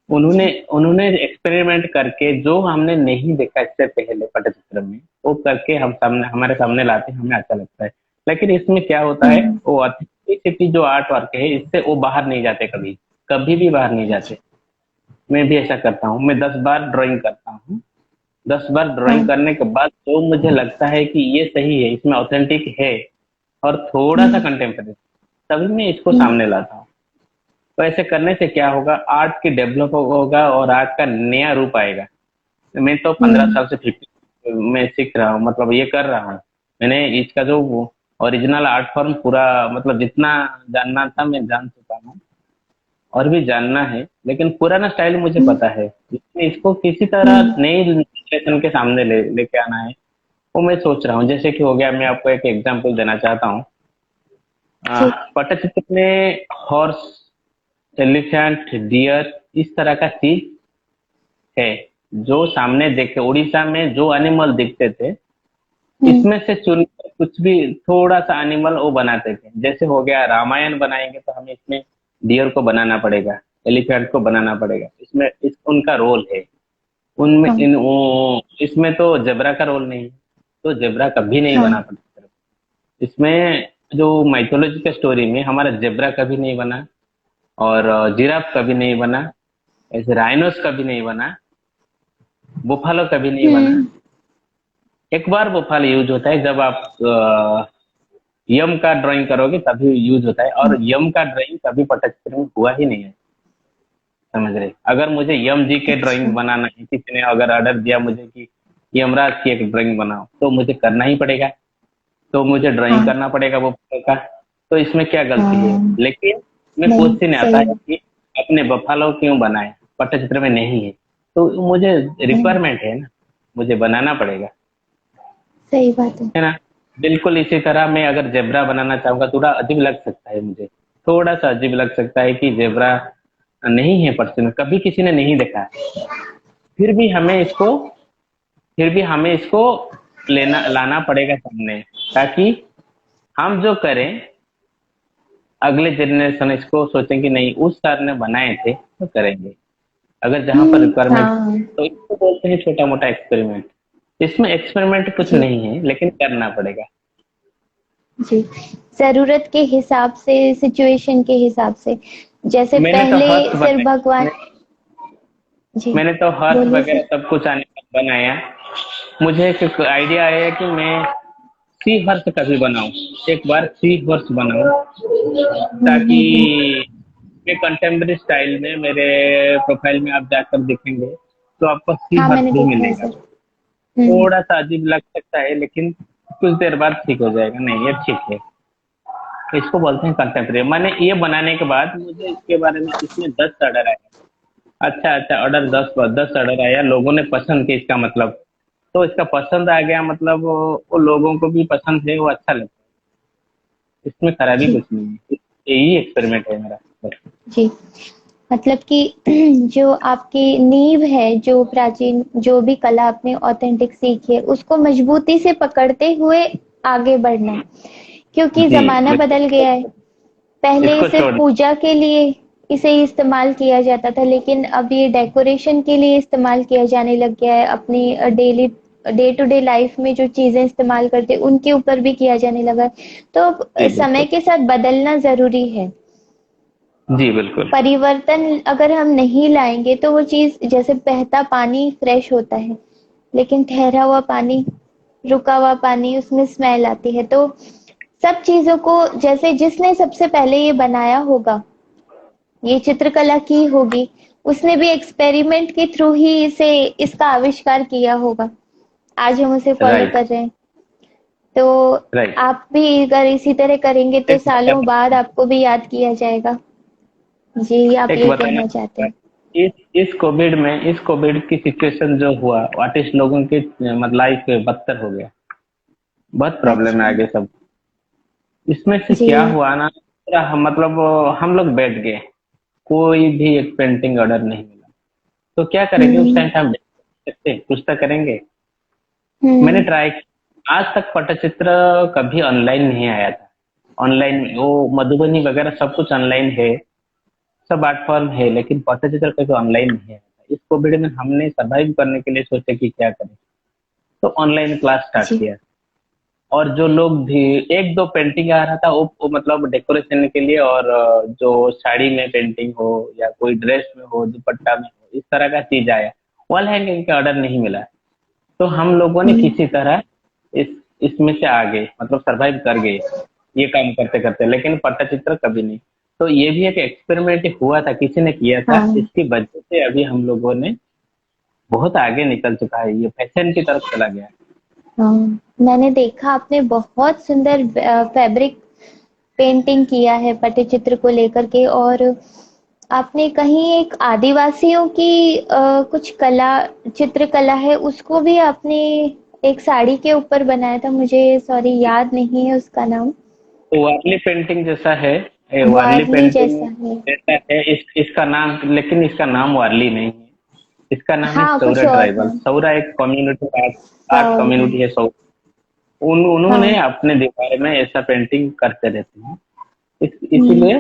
उन्होंने अच्छा। उन्होंने एक्सपेरिमेंट करके जो हमने नहीं देखा इससे पहले पटचित्र में, वो करके हम सामने, हमारे सामने लाते हैं, हमें अच्छा लगता है। लेकिन इसमें क्या होता है, हम्म। वो ऑथेंटिसिटी जो आर्ट वर्क है, इससे वो बाहर नहीं जाते, कभी कभी भी बाहर नहीं अच्छा। जाते। मैं भी ऐसा करता हूँ, मैं 10 बार ड्राइंग करता हूँ। 10 बार ड्राइंग हाँ। करने के बाद जो मुझे लगता है कि ये सही है, इसमें ऑथेंटिक है और थोड़ा सा हम्म। कंटेम्प्रेरी, तभी मैं इसको हम्म। सामने लाता हूँ। तो ऐसे करने से क्या होगा, आर्ट की डेवलप होगा और आर्ट का नया रूप आएगा। मैं तो 15 साल से 50 में सीख रहा हूँ, मतलब ये कर रहा हूँ। मैंने इसका जो ओरिजिनल आर्ट फॉर्म पूरा, मतलब जितना जानना था मैं जान चुका हूँ, और भी जानना है। लेकिन पुराना स्टाइल मुझे हम्म। पता है, इसमें इसको किसी तरह हम्म। नई जनरेशन के सामने लेके आना है। वो मैं सोच रहा हूँ, जैसे कि हो गया, मैं आपको एक एग्जांपल देना चाहता हूँ। ठीक। पटचित्र में हॉर्स, एलिफेंट, डियर, इस तरह का चीज है जो सामने देखे। उड़ीसा में जो एनिमल दिखते थे, हम्म। इसमें से चुनकर कुछ भी थोड़ा सा एनिमल वो बनाते थे। जैसे हो गया, रामायण बनाएंगे तो हमें इसमें डियर को बनाना पड़ेगा, एलिफेंट को बनाना पड़ेगा, इसमें उनका रोल है। उनमें हाँ। इसमें तो जेब्रा का रोल नहीं है, तो जेब्रा कभी नहीं हाँ। बना पड़ता। इसमें जो माइथोलॉजी के स्टोरी में हमारा जेब्रा कभी नहीं बना, और जिराफ कभी नहीं बना, ऐसे राइनोस कभी नहीं बना, बुफालो कभी नहीं बना। हम्म। एक बार बुफालो यूज होता है जब आप यम का ड्राइंग करोगे तभी यूज होता है, और यम का ड्राइंग कभी पटचित्र में हुआ ही नहीं है। समझ रहे? अगर मुझे यम जी के ड्राइंग अच्छा। बनाना है, किसी ने अगर ऑर्डर दिया मुझे कि यमराज की एक ड्राइंग बनाओ, तो मुझे करना ही पड़ेगा। तो मुझे ड्राइंग हाँ। करना पड़ेगा वो का। तो इसमें क्या गलती है? हाँ। लेकिन मैं नहीं, क्वेश्चन आता सही है बात। कि अपने बफालो क्यों बनाए, पटचित्र में नहीं है? तो मुझे नहीं, रिक्वायरमेंट है ना, मुझे बनाना पड़ेगा, सही बात है। है ना। बिल्कुल इसी तरह मैं अगर जेब्रा बनाना चाहूंगा, थोड़ा अजीब लग सकता है मुझे, थोड़ा सा अजीब लग सकता है कि जेब्रा नहीं है पटचित्र में, कभी किसी ने नहीं देखा। फिर भी हमें इसको फिर भी हमें इसको लेना लाना पड़ेगा सामने, ताकि हम जो करें, अगले जनरेशन इसको सोचें कि नहीं, उस सर ने बनाए थे तो करेंगे। अगर जहाँ पर रिक्वायरमेंट, हाँ तो इसको बोलते हैं छोटा मोटा एक्सपेरिमेंट। इसमें एक्सपेरिमेंट कुछ जी नहीं है, लेकिन करना पड़ेगा। जी। जरूरत के हिसाब से, सिचुएशन के हिसाब से, जैसे मैंने तो पहले हर्ष सिर्फ बनाया, भगवान। जी मैंने तो हर्ष बोलिए वगैरह सर। सब कुछ आने पर बनाया। मुझे एक आइडिया आया कि मैं सी हर्ष कभी बनाऊं, एक बार सी हर्ष बनाऊं, ताकि हम्म। मैं कंटेम्प्रेरी स्टाइल में, मेरे प्रोफाइल में आप जाकर देखेंगे तो आपको सी हाँ हर्ष मैंने भी देखा है मिलेगा। सर। हम्म। थोड़ा सा अजीब लग सकता है, लेकिन कुछ देर बाद ठीक हो जाएगा। नहीं, ये ठीक है। इसको बोलते हैं कंटेम्प्रेरी। मैंने ये बनाने के बाद मुझे इसके बारे में, इसमें 10 ऑर्डर आया। अच्छा अच्छा, ऑर्डर 10 ऑर्डर आया, लोगों ने पसंद किया, इसका मतलब तो इसका पसंद आ गया, मतलब वो लोगों को भी पसंद है, वो अच्छा लगता है। इसमें खराबी जी कुछ नहीं है, यही एक्सपेरिमेंट है मेरा बस। जी। मतलब कि जो आपकी नींव है, जो प्राचीन जो भी कला आपने ऑथेंटिक सीखी है, उसको मजबूती से पकड़ते हुए आगे बढ़ना, क्योंकि जी जमाना बिल्कुल। बदल गया है। पहले इसको सिर्फ छोड़। पूजा के लिए इसे इस्तेमाल किया जाता था, लेकिन अब ये डेकोरेशन के लिए इस्तेमाल किया जाने लग गया है। अपनी daily day to day life में जो चीजें इस्तेमाल करते हैं उनके ऊपर भी किया जाने लगा है। तो अब जी समय बिल्कुल। के साथ बदलना जरूरी है। जी बिल्कुल। परिवर्तन अगर हम नहीं लाएंगे तो वो चीज, जैसे बहता पानी फ्रेश होता है, लेकिन ठहरा हुआ पानी, रुका हुआ पानी, उसमें स्मेल आती है। तो सब चीजों को, जैसे जिसने सबसे पहले ये बनाया होगा, ये चित्रकला की होगी, उसने भी एक्सपेरिमेंट के थ्रू ही इसे इसका आविष्कार किया होगा। आज हम उसे फॉलो राइट। कर रहे हैं। तो राइट। आप भी अगर इसी तरह करेंगे तो एक सालों बाद आपको भी याद किया जाएगा। जी, आप एक ये बताना कहना चाहते चाहूंगा। हैं। इस कोविड की सिचुएशन जो हुआ, आर्टिस्ट लोगों की मतलब लाइफ बदतर हो गया। बहुत प्रॉब्लम अच्छा। में आ गए सब। इसमें से जी। क्या हुआ ना, पूरा हम हम लोग बैठ गए। कोई भी एक पेंटिंग ऑर्डर नहीं मिला। तो क्या करेंगे उस हम्म टाइम पे? हम बैठ नहीं सकते, कुछ तो करेंगे। मैंने हम्म। ट्राई किया। आज तक पटचित्र कभी ऑनलाइन नहीं आया था। ऑनलाइन वो मधुबनी वगैरह सब कुछ ऑनलाइन है, सब आर्ट फॉर्म है, लेकिन पटचित्र कभी ऑनलाइन नहीं आया था। इस कोविड में हमने सर्वाइव करने के लिए सोचा कि क्या करें, तो ऑनलाइन क्लास स्टार्ट जी। किया। और जो लोग भी, एक दो पेंटिंग आ रहा था, वो मतलब डेकोरेशन के लिए, और जो साड़ी में पेंटिंग हो या कोई ड्रेस में हो, दुपट्टा में हो, इस तरह का चीज आया। वॉल हैंगिंग का ऑर्डर नहीं मिला। तो हम लोगों ने हम्म। किसी तरह इस इसमें से आ गए, मतलब सरवाइव कर गए ये काम करते करते, लेकिन पट्टचित्र कभी नहीं। तो ये भी एक एक्सपेरिमेंट हुआ था, किसी ने किया था, हाँ इसकी वजह से अभी हम लोगों ने बहुत आगे निकल चुका है, ये फैशन की तरफ चला गया। हाँ। मैंने देखा आपने बहुत सुंदर फैब्रिक पेंटिंग किया है पट्टचित्र को लेकर के। और आपने कहीं एक आदिवासियों की कुछ कला, चित्रकला है, उसको भी आपने एक साड़ी के ऊपर बनाया था। मुझे सॉरी याद नहीं है उसका नाम। तो वारली पेंटिंग जैसा है, वारली वारली पेंटिंग जैसा है। जैसा है। इसका नाम, लेकिन इसका नाम वारली नहीं है। इसका नाम है हाँ कुछ सौरा और ट्राइबल। नाम। सौरा एक community, art art sorry. Community है सौरा। उन्होंने हाँ। अपने दीवार में ऐसा पेंटिंग करते रहते हैं। हम्म। इसीलिए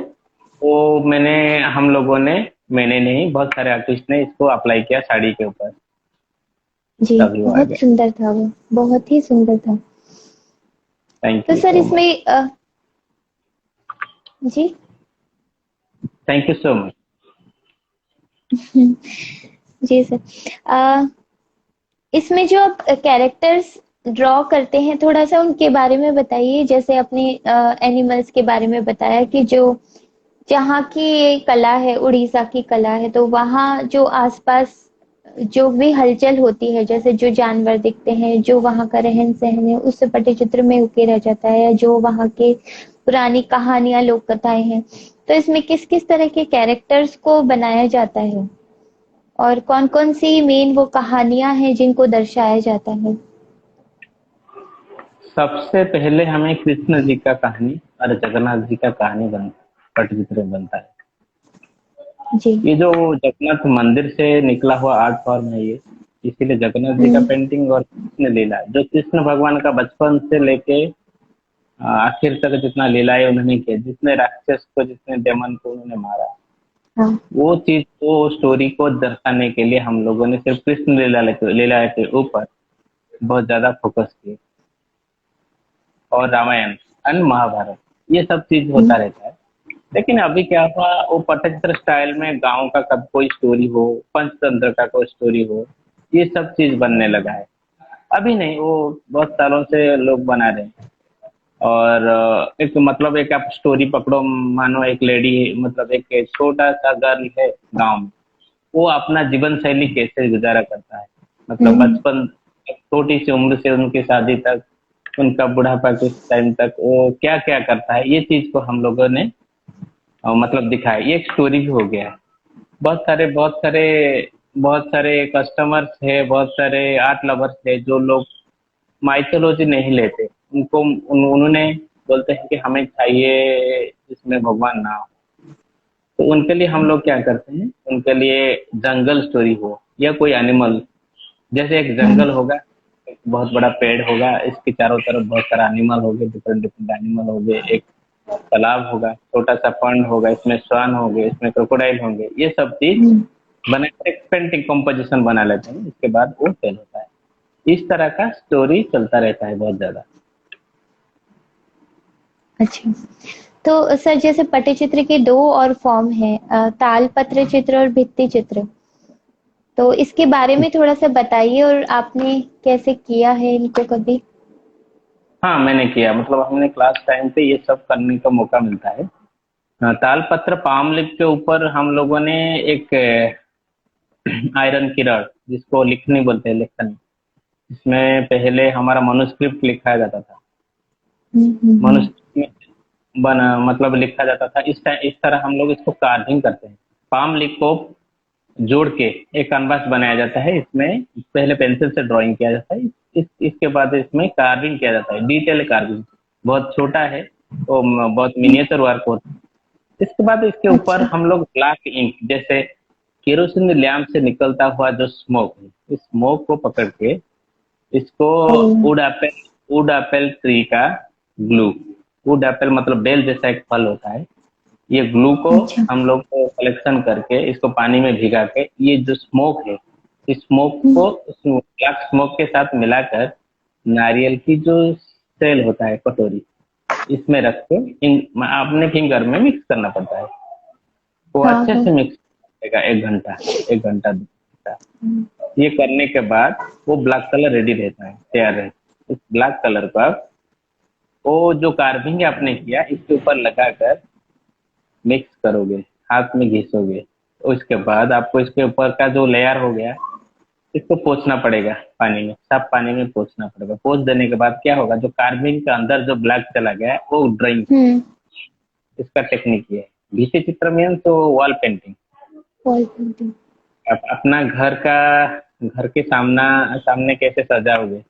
वो हम लोगों ने, मैंने नहीं, बहुत सारे आर्टिस्ट ने इसको अप्लाई किया साड़ी के ऊपर, जी तभी वो आ बहुत गया। सुंदर था वो, बहुत ही सुंदर था। थैंक तो यू सर सो मच। इसमें जी। Thank you so much. जी सर। इसमें जो आप कैरेक्टर्स ड्रॉ करते हैं, थोड़ा सा उनके बारे में बताइए। जैसे अपने एनिमल्स के बारे में बताया कि जो जहाँ की ये कला है, उड़ीसा की कला है, तो वहाँ जो आसपास जो भी हलचल होती है, जैसे जो जानवर दिखते हैं, जो वहाँ का रहन सहन है, उससे पट्टचित्र में उके रह जाता है, या जो वहाँ के पुरानी कहानियां, लोक कथाएं हैं। तो इसमें किस किस तरह के कैरेक्टर्स को बनाया जाता है, और कौन कौन सी मेन वो कहानियां हैं जिनको दर्शाया जाता है। सबसे पहले हमें कृष्ण जी का कहानी और जगन्नाथ जी का कहानी पटचित्र में बनता है। जी। ये जो जगन्नाथ मंदिर से निकला हुआ आर्ट फॉर्म है ये, इसीलिए जगन्नाथ जी का हम्म। पेंटिंग। और कृष्ण लीला, जो कृष्ण भगवान का बचपन से लेके आखिर तक जितना लीलाएं उन्होंने किया, जितने राक्षस को, जितने डेमन को उन्होंने मारा, हाँ। वो चीज, वो स्टोरी को दर्शाने के लिए हम लोगों ने सिर्फ कृष्ण लीला के ऊपर बहुत ज्यादा फोकस किया, और रामायण एंड महाभारत, ये सब चीज होता हम्म। रहता है। लेकिन अभी क्या हुआ, वो पटचित्र स्टाइल में गांव का कब कोई स्टोरी हो, पंचतंत्र का कोई स्टोरी हो, ये सब चीज बनने लगा है। अभी नहीं, वो बहुत सालों से लोग बना रहे हैं। और एक मतलब एक आप स्टोरी पकड़ो, मानो एक लेडी, मतलब एक छोटा सा गर्ल है गांव में, वो अपना जीवन शैली कैसे गुजारा करता है, मतलब हम्म। बचपन, एक छोटी सी उम्र से उनकी शादी तक, उनका बुढ़ापा के टाइम तक वो क्या क्या करता है, ये चीज को हम लोगों ने मतलब दिखाया। ये एक स्टोरी भी हो गया है। बहुत सारे कस्टमर्स है, बहुत सारे आर्ट लवर्स है, जो लोग माइथोलॉजी नहीं लेते, उन्होंने बोलते हैं कि हमें चाहिए जिसमें भगवान ना हो। तो उनके लिए हम लोग क्या करते हैं, उनके लिए जंगल स्टोरी हो या कोई एनिमल, जैसे एक हम्म। जंगल होगा, एक बहुत बड़ा पेड़ होगा, इसके चारों तरफ बहुत सारा एनिमल हो गए, डिफरेंट डिफरेंट एनिमल हो गए, एक तालाब होगा, छोटा सा पंड होगा, इसमें स्वान होंगे, इसमें क्रोकोडाइल होंगे, ये सब चीज हम्म। बनाकर एक पेंटिंग कंपोजिशन बना लेते हैं, इसके बाद वो सेल होता है। इस तरह का स्टोरी चलता रहता है बहुत ज्यादा। अच्छा। तो सर जैसे पटचित्र के दो और फॉर्म है, तालपत्र चित्र और भित्ति चित्र। तो इसके बारे में थोड़ा सा बताइए, और आपने कैसे किया है इनको कभी? हाँ, मैंने किया, मतलब हमने क्लास टाइम पे ये सब करने का मौका मिलता है। तालपत्र पाम लिप के ऊपर हम लोगों ने एक आयरन की रॉड, जिसको लिखनी बोलते हैं, लेखन, इसमें पहले हमारा मनुस्क्रिप्ट लिखा जाता था। हम्म। मनुस्क्रिप्ट में बना मतलब लिखा जाता था। इस तरह हम लोग इसको कार्विंग करते हैं। पाम लिप को जोड़ के एक कैनवास बनाया जाता है, इसमें पहले पेंसिल से ड्राइंग किया जाता है, इसके बाद इसमें कार्विंग किया जाता है, डिटेल कार्विंग। बहुत छोटा है, तो बहुत मिनिएचर वर्क होता है। इसके बाद इसके ऊपर अच्छा। हम लोग ब्लैक इंक, जैसे केरोसिन लैम्प से निकलता हुआ जो स्मोक है, इस स्मोक को पकड़ के इसको ओ। वुड एप्पल ट्री का ग्लू, वुड एप्पल मतलब बेल जैसा एक फल होता है, ये ग्लू को अच्छा। हम लोग को कलेक्शन करके इसको पानी में भिगा के, ये जो स्मोक है, इस स्मोक हम्म। को ब्लैक स्मोक के साथ मिलाकर नारियल की जो सेल होता है, कटोरी, इसमें रख के अपने फिंगर में मिक्स करना पड़ता है। वो हाँ अच्छे हाँ। से मिक्स करेगा 1 घंटा, 1 घंटा 2 घंटा। हम्म। ये करने के बाद वो ब्लैक कलर रेडी रहता है, तैयार रहता है। इस ब्लैक कलर का वो जो कार्विंग आपने किया, इसके ऊपर लगाकर मिक्स करोगे, हाथ में घिसोगे, उसके बाद आपको इसके ऊपर का जो लेयर हो गया, इसको पोंछना पड़ेगा पानी में, साफ पानी में पोंछना पड़ेगा। पोंछ देने के बाद क्या होगा, जो कार्विंग के अंदर जो ब्लैक चला गया है, वो ड्राइंग, हम्म। इसका टेक्निक ये है। भित्ति चित्र में तो वॉल पेंटिंग, वॉल पेंटिंग। आप अपना घर के सामने कैसे सजाओगे।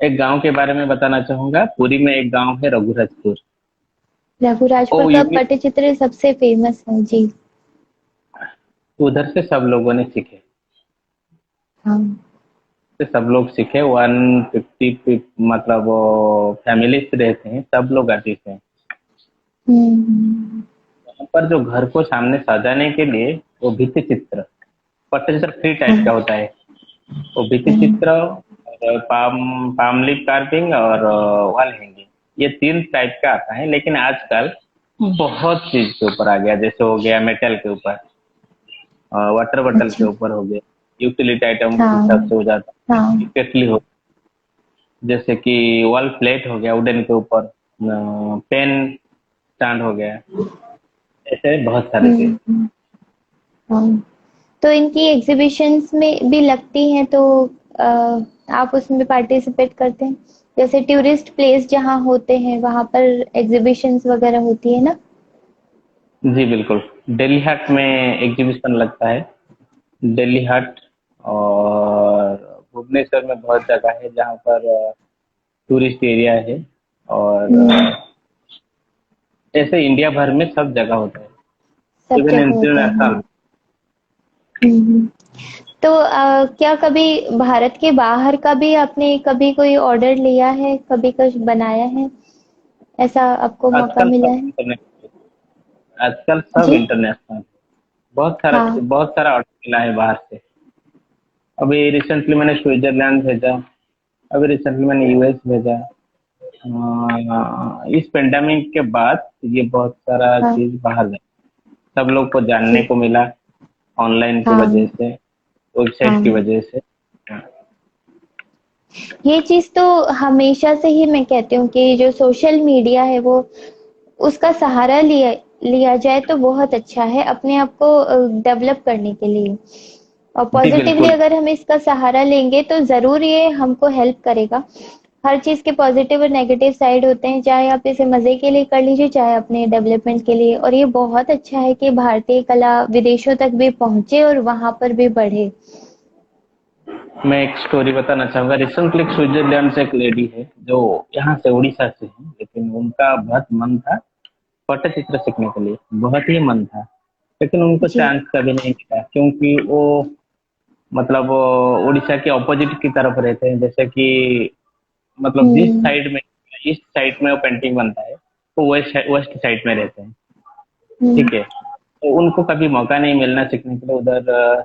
एक गांव के बारे में बताना चाहूंगा, पुरी में एक गांव है रघुराजपुर। रघुराजपुर ओ का ये भी, पटचित्र सबसे फेमस है जी। उधर से सब लोगों ने सीखे, हाँ। से सब लोग सीखे। 150 मतलब फैमिलीज रहते हैं, सब लोग आर्टिस्ट हैं। हम्म। वहाँ पर जो घर को सामने सजाने के लिए, वो भित्ति चित्र, पटचित्र 3 टाइप का हाँ। होता है। वो भित्ति हम्म। चित्र और पाम लीफ कार्विंग और वॉल हैंगिंग, ये 3 टाइप का आता है। लेकिन आजकल बहुत चीज के ऊपर आ गया, जैसे हो गया मेटल के ऊपर, वाटर बॉटल के अच्छा। ऊपर हो गया, यूटिलिटी आइटम के हाँ। हिसाब से हो जाता है, हाँ। केटली हो, जैसे कि वॉल प्लेट हो गया वुडन के ऊपर, पेन स्टैंड हो गया, ऐसे बहुत सारे चीज। हम्म। हाँ। तो इनकी एग्जीबिशंस में भी लगती हैं, तो अ, आप उसमें पार्टिसिपेट करते हैं? जैसे टूरिस्ट प्लेस जहाँ होते हैं वहां पर एग्जीबिशंस वगैरह होती है ना? जी बिल्कुल, दिल्ली हाट में एग्जीबिशन लगता है, दिल्ली हाट। और भुवनेश्वर में बहुत जगह है जहाँ पर टूरिस्ट एरिया है। और हम्म। ऐसे इंडिया भर में सब जगह होता है, सब इवन जगह होता है, हाँ। इंटरनेशनल। हम्म। तो क्या कभी भारत के बाहर का भी आपने कभी कोई ऑर्डर लिया है, कभी कुछ बनाया है, ऐसा आपको मौका आजकल मिला सब है? इंटरनेशनल, आजकल सब जी। इंटरनेशनल। हाँ। बहुत सारा ऑर्डर मिला है बाहर से। अभी रिसेंटली मैंने स्विट्जरलैंड भेजा, अभी रिसेंटली मैंने यूएस भेजा। इस पेंडेमिक के बाद ये बहुत सारा हाँ चीज बाहर गया, सब लोग को जानने जी। को मिला ऑनलाइन की वजह हाँ। से, वेबसाइट की हाँ, वजह से। ये चीज तो हमेशा से ही मैं कहती हूँ कि जो सोशल मीडिया है वो उसका सहारा लिया लिया जाए तो बहुत अच्छा है अपने आप को डेवलप करने के लिए। और जी पॉजिटिवली बिल्कुल। अगर हम इसका सहारा लेंगे तो जरूर ये हमको हेल्प करेगा। हर चीज के पॉजिटिव और नेगेटिव साइड होते हैं, चाहे आप इसे मजे के लिए कर लीजिए चाहे अपने डेवलपमेंट के लिए। और ये बहुत अच्छा है कि भारतीय कला विदेशों तक भी पहुंचे और वहां पर भी बढ़े। मैं एक स्टोरी बताना चाहूंगा। रिसेंटली स्विट्जरलैंड से एक लेडी है जो यहाँ से उड़ीसा से है, लेकिन उनका बहुत मन था पटचित्र सीखने के लिए, बहुत ही मन था। लेकिन उनको जी। चांस कभी नहीं मिला क्योंकि वो मतलब वो उड़ीसा के ऑपोजिट की तरफ रहते हैं, जैसे कि मतलब जिस हम्म। साइड में, ईस्ट साइड में वो पेंटिंग बनता है वो वेस्ट वेस्ट साइड में रहते हैं। हम्म। ठीक है, तो उनको कभी मौका नहीं मिलना सीखने के लिए उधर।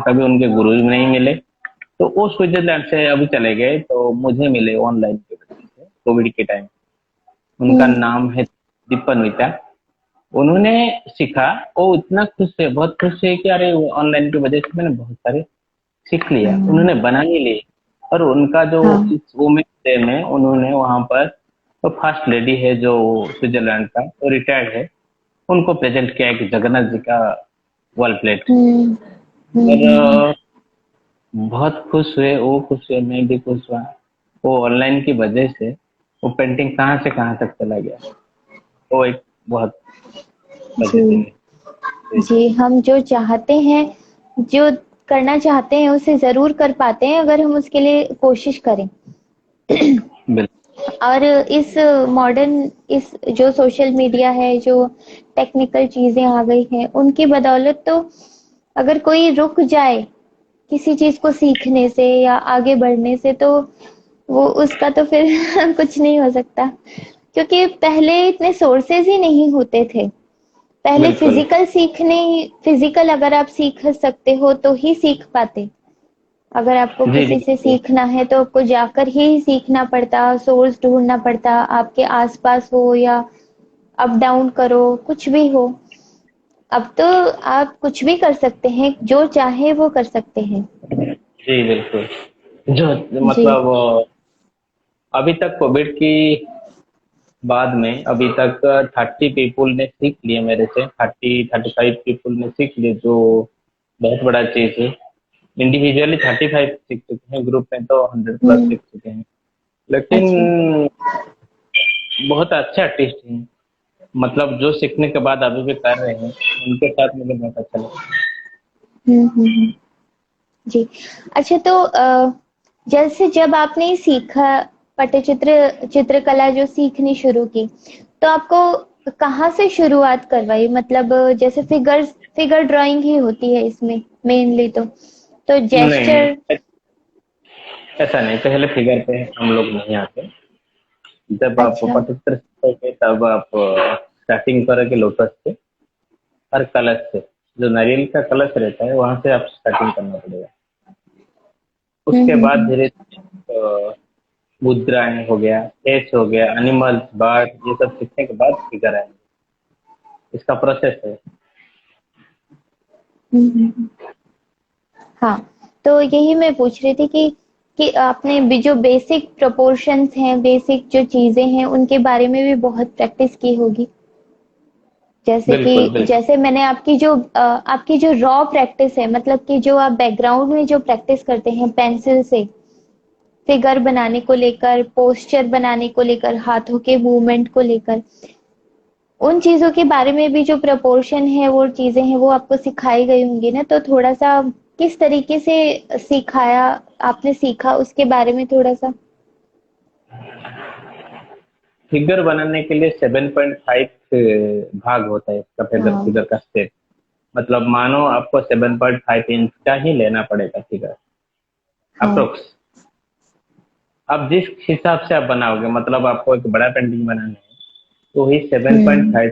कभी उनके गुरु भी नहीं मिले, तो वो स्विट्जरलैंड से अभी चले गए, तो मुझे मिले ऑनलाइन की वजह से कोविड के टाइम। उनका हम्म। नाम है दीपन्विता। उन्होंने सीखा, वो इतना खुश है, बहुत खुश है कि अरे ऑनलाइन की वजह से मैंने बहुत सारे सीख लिया, हम्म। उन्होंने बना ही लिए। और उनका जो हाँ। इस वुमेन्स डे में उन्होंने वहां पर, तो फर्स्ट लेडी है जो स्विट्जरलैंड का, वो रिटायर्ड है, उनको प्रेजेंट किया कि जगन्नाथ जी का वॉल प्लेट। हम्म। और हम्म। बहुत खुश हुए, वो खुश हुए, मैं भी खुश हुआ। वो ऑनलाइन की वजह से वो पेंटिंग कहाँ से कहाँ तक चला गया, वो एक बहुत पॉजिटिव जी। है। जी, हम जो चाहते हैं, जो करना चाहते हैं उसे जरूर कर पाते हैं अगर हम उसके लिए कोशिश करें। बिल्कुल। और इस मॉडर्न, इस जो सोशल मीडिया है, जो टेक्निकल चीजें आ गई हैं उनकी बदौलत तो अगर कोई रुक जाए किसी चीज को सीखने से या आगे बढ़ने से तो वो उसका तो फिर कुछ नहीं हो सकता। क्योंकि पहले इतने सोर्सेज ही नहीं होते थे। पहले बिल्कुल। फिजिकल अगर आप सीख सकते हो तो ही सीख पाते। अगर आपको जी जी किसी से बिल्कुल। सीखना है तो आपको जाकर ही सीखना पड़ता, सोर्स ढूंढना पड़ता, आपके आसपास हो या अप डाउन करो, कुछ भी हो। अब तो आप कुछ भी कर सकते हैं, जो चाहे वो कर सकते हैं। जी बिल्कुल। जो जी। मतलब अभी तक कोविड की बाद में अभी तक 30 पीपुल ने सीख लिए मेरे से, 35 पीपुल ने सीख लिए, जो बहुत बड़ा चीज है। इंडिविजुअली 35 सीख चुके हैं, ग्रुप में तो 100+ हम्म। सीख चुके हैं। लेकिन अच्छा। बहुत अच्छे आर्टिस्ट हैं, मतलब जो सीखने के बाद अभी भी कर रहे हैं, उनके साथ मुझे बहुत अच्छा लगा। हम्म। जी। अच्छा, तो जैसे जब आपने सीखा पटचित्र चित्रकला जो सीखनी शुरू की तो आपको कहाँ से शुरुआत करवाई? मतलब जैसे फिगर ड्राइंग ही होती है इसमें मेनली तो नहीं, जेस्चर। ऐसा नहीं, पहले फिगर पे हम लोग नहीं आते। जब आप अच्छा। पचहत्तर सीखोगे तब आप स्टार्टिंग करोगे लोटस से, हर कलश से, जो नारियल का कलश रहता है वहां से आप स्टार्टिंग करना पड़ेगा। उसके बाद हम्म। धीरे धीरे मुद्राएं हो गया, फेस हो गया, एनिमल्स, बर्ड, ये सब सीखने के बाद फिगर आएंगे। इसका प्रोसेस है। हम्म। हाँ, तो यही मैं पूछ रही थी कि आपने जो बेसिक प्रोपोर्शंस हैं, बेसिक जो चीजें हैं उनके बारे में भी बहुत प्रैक्टिस की होगी। जैसे बिल्कुल कि बिल्कुल। जैसे मैंने आपकी जो रॉ प्रैक्टिस है, मतलब कि जो आप बैकग्राउंड में जो प्रैक्टिस करते हैं पेंसिल से फिगर बनाने को लेकर, पोस्चर बनाने को लेकर, हाथों के मूवमेंट को लेकर, उन चीजों के बारे में भी जो प्रपोर्शन है वो चीजें हैं वो आपको सिखाई गई होंगी ना। तो थोड़ा सा किस तरीके से सिखाया, आपने सीखा उसके बारे में थोड़ा सा। फिगर बनाने के लिए 7.5 भाग होता है इसका, फिगर हाँ। फिगर का स्टेप। मतलब मानो आपको 7.5 इंच का ही लेना पड़ेगा फिगर, हाँ। अप्रोक्स। अब जिस हिसाब से आप बनाओगे, मतलब आपको एक बड़ा पेंटिंग बनाना है तो ही सेवन पॉइंट हम्म। फाइव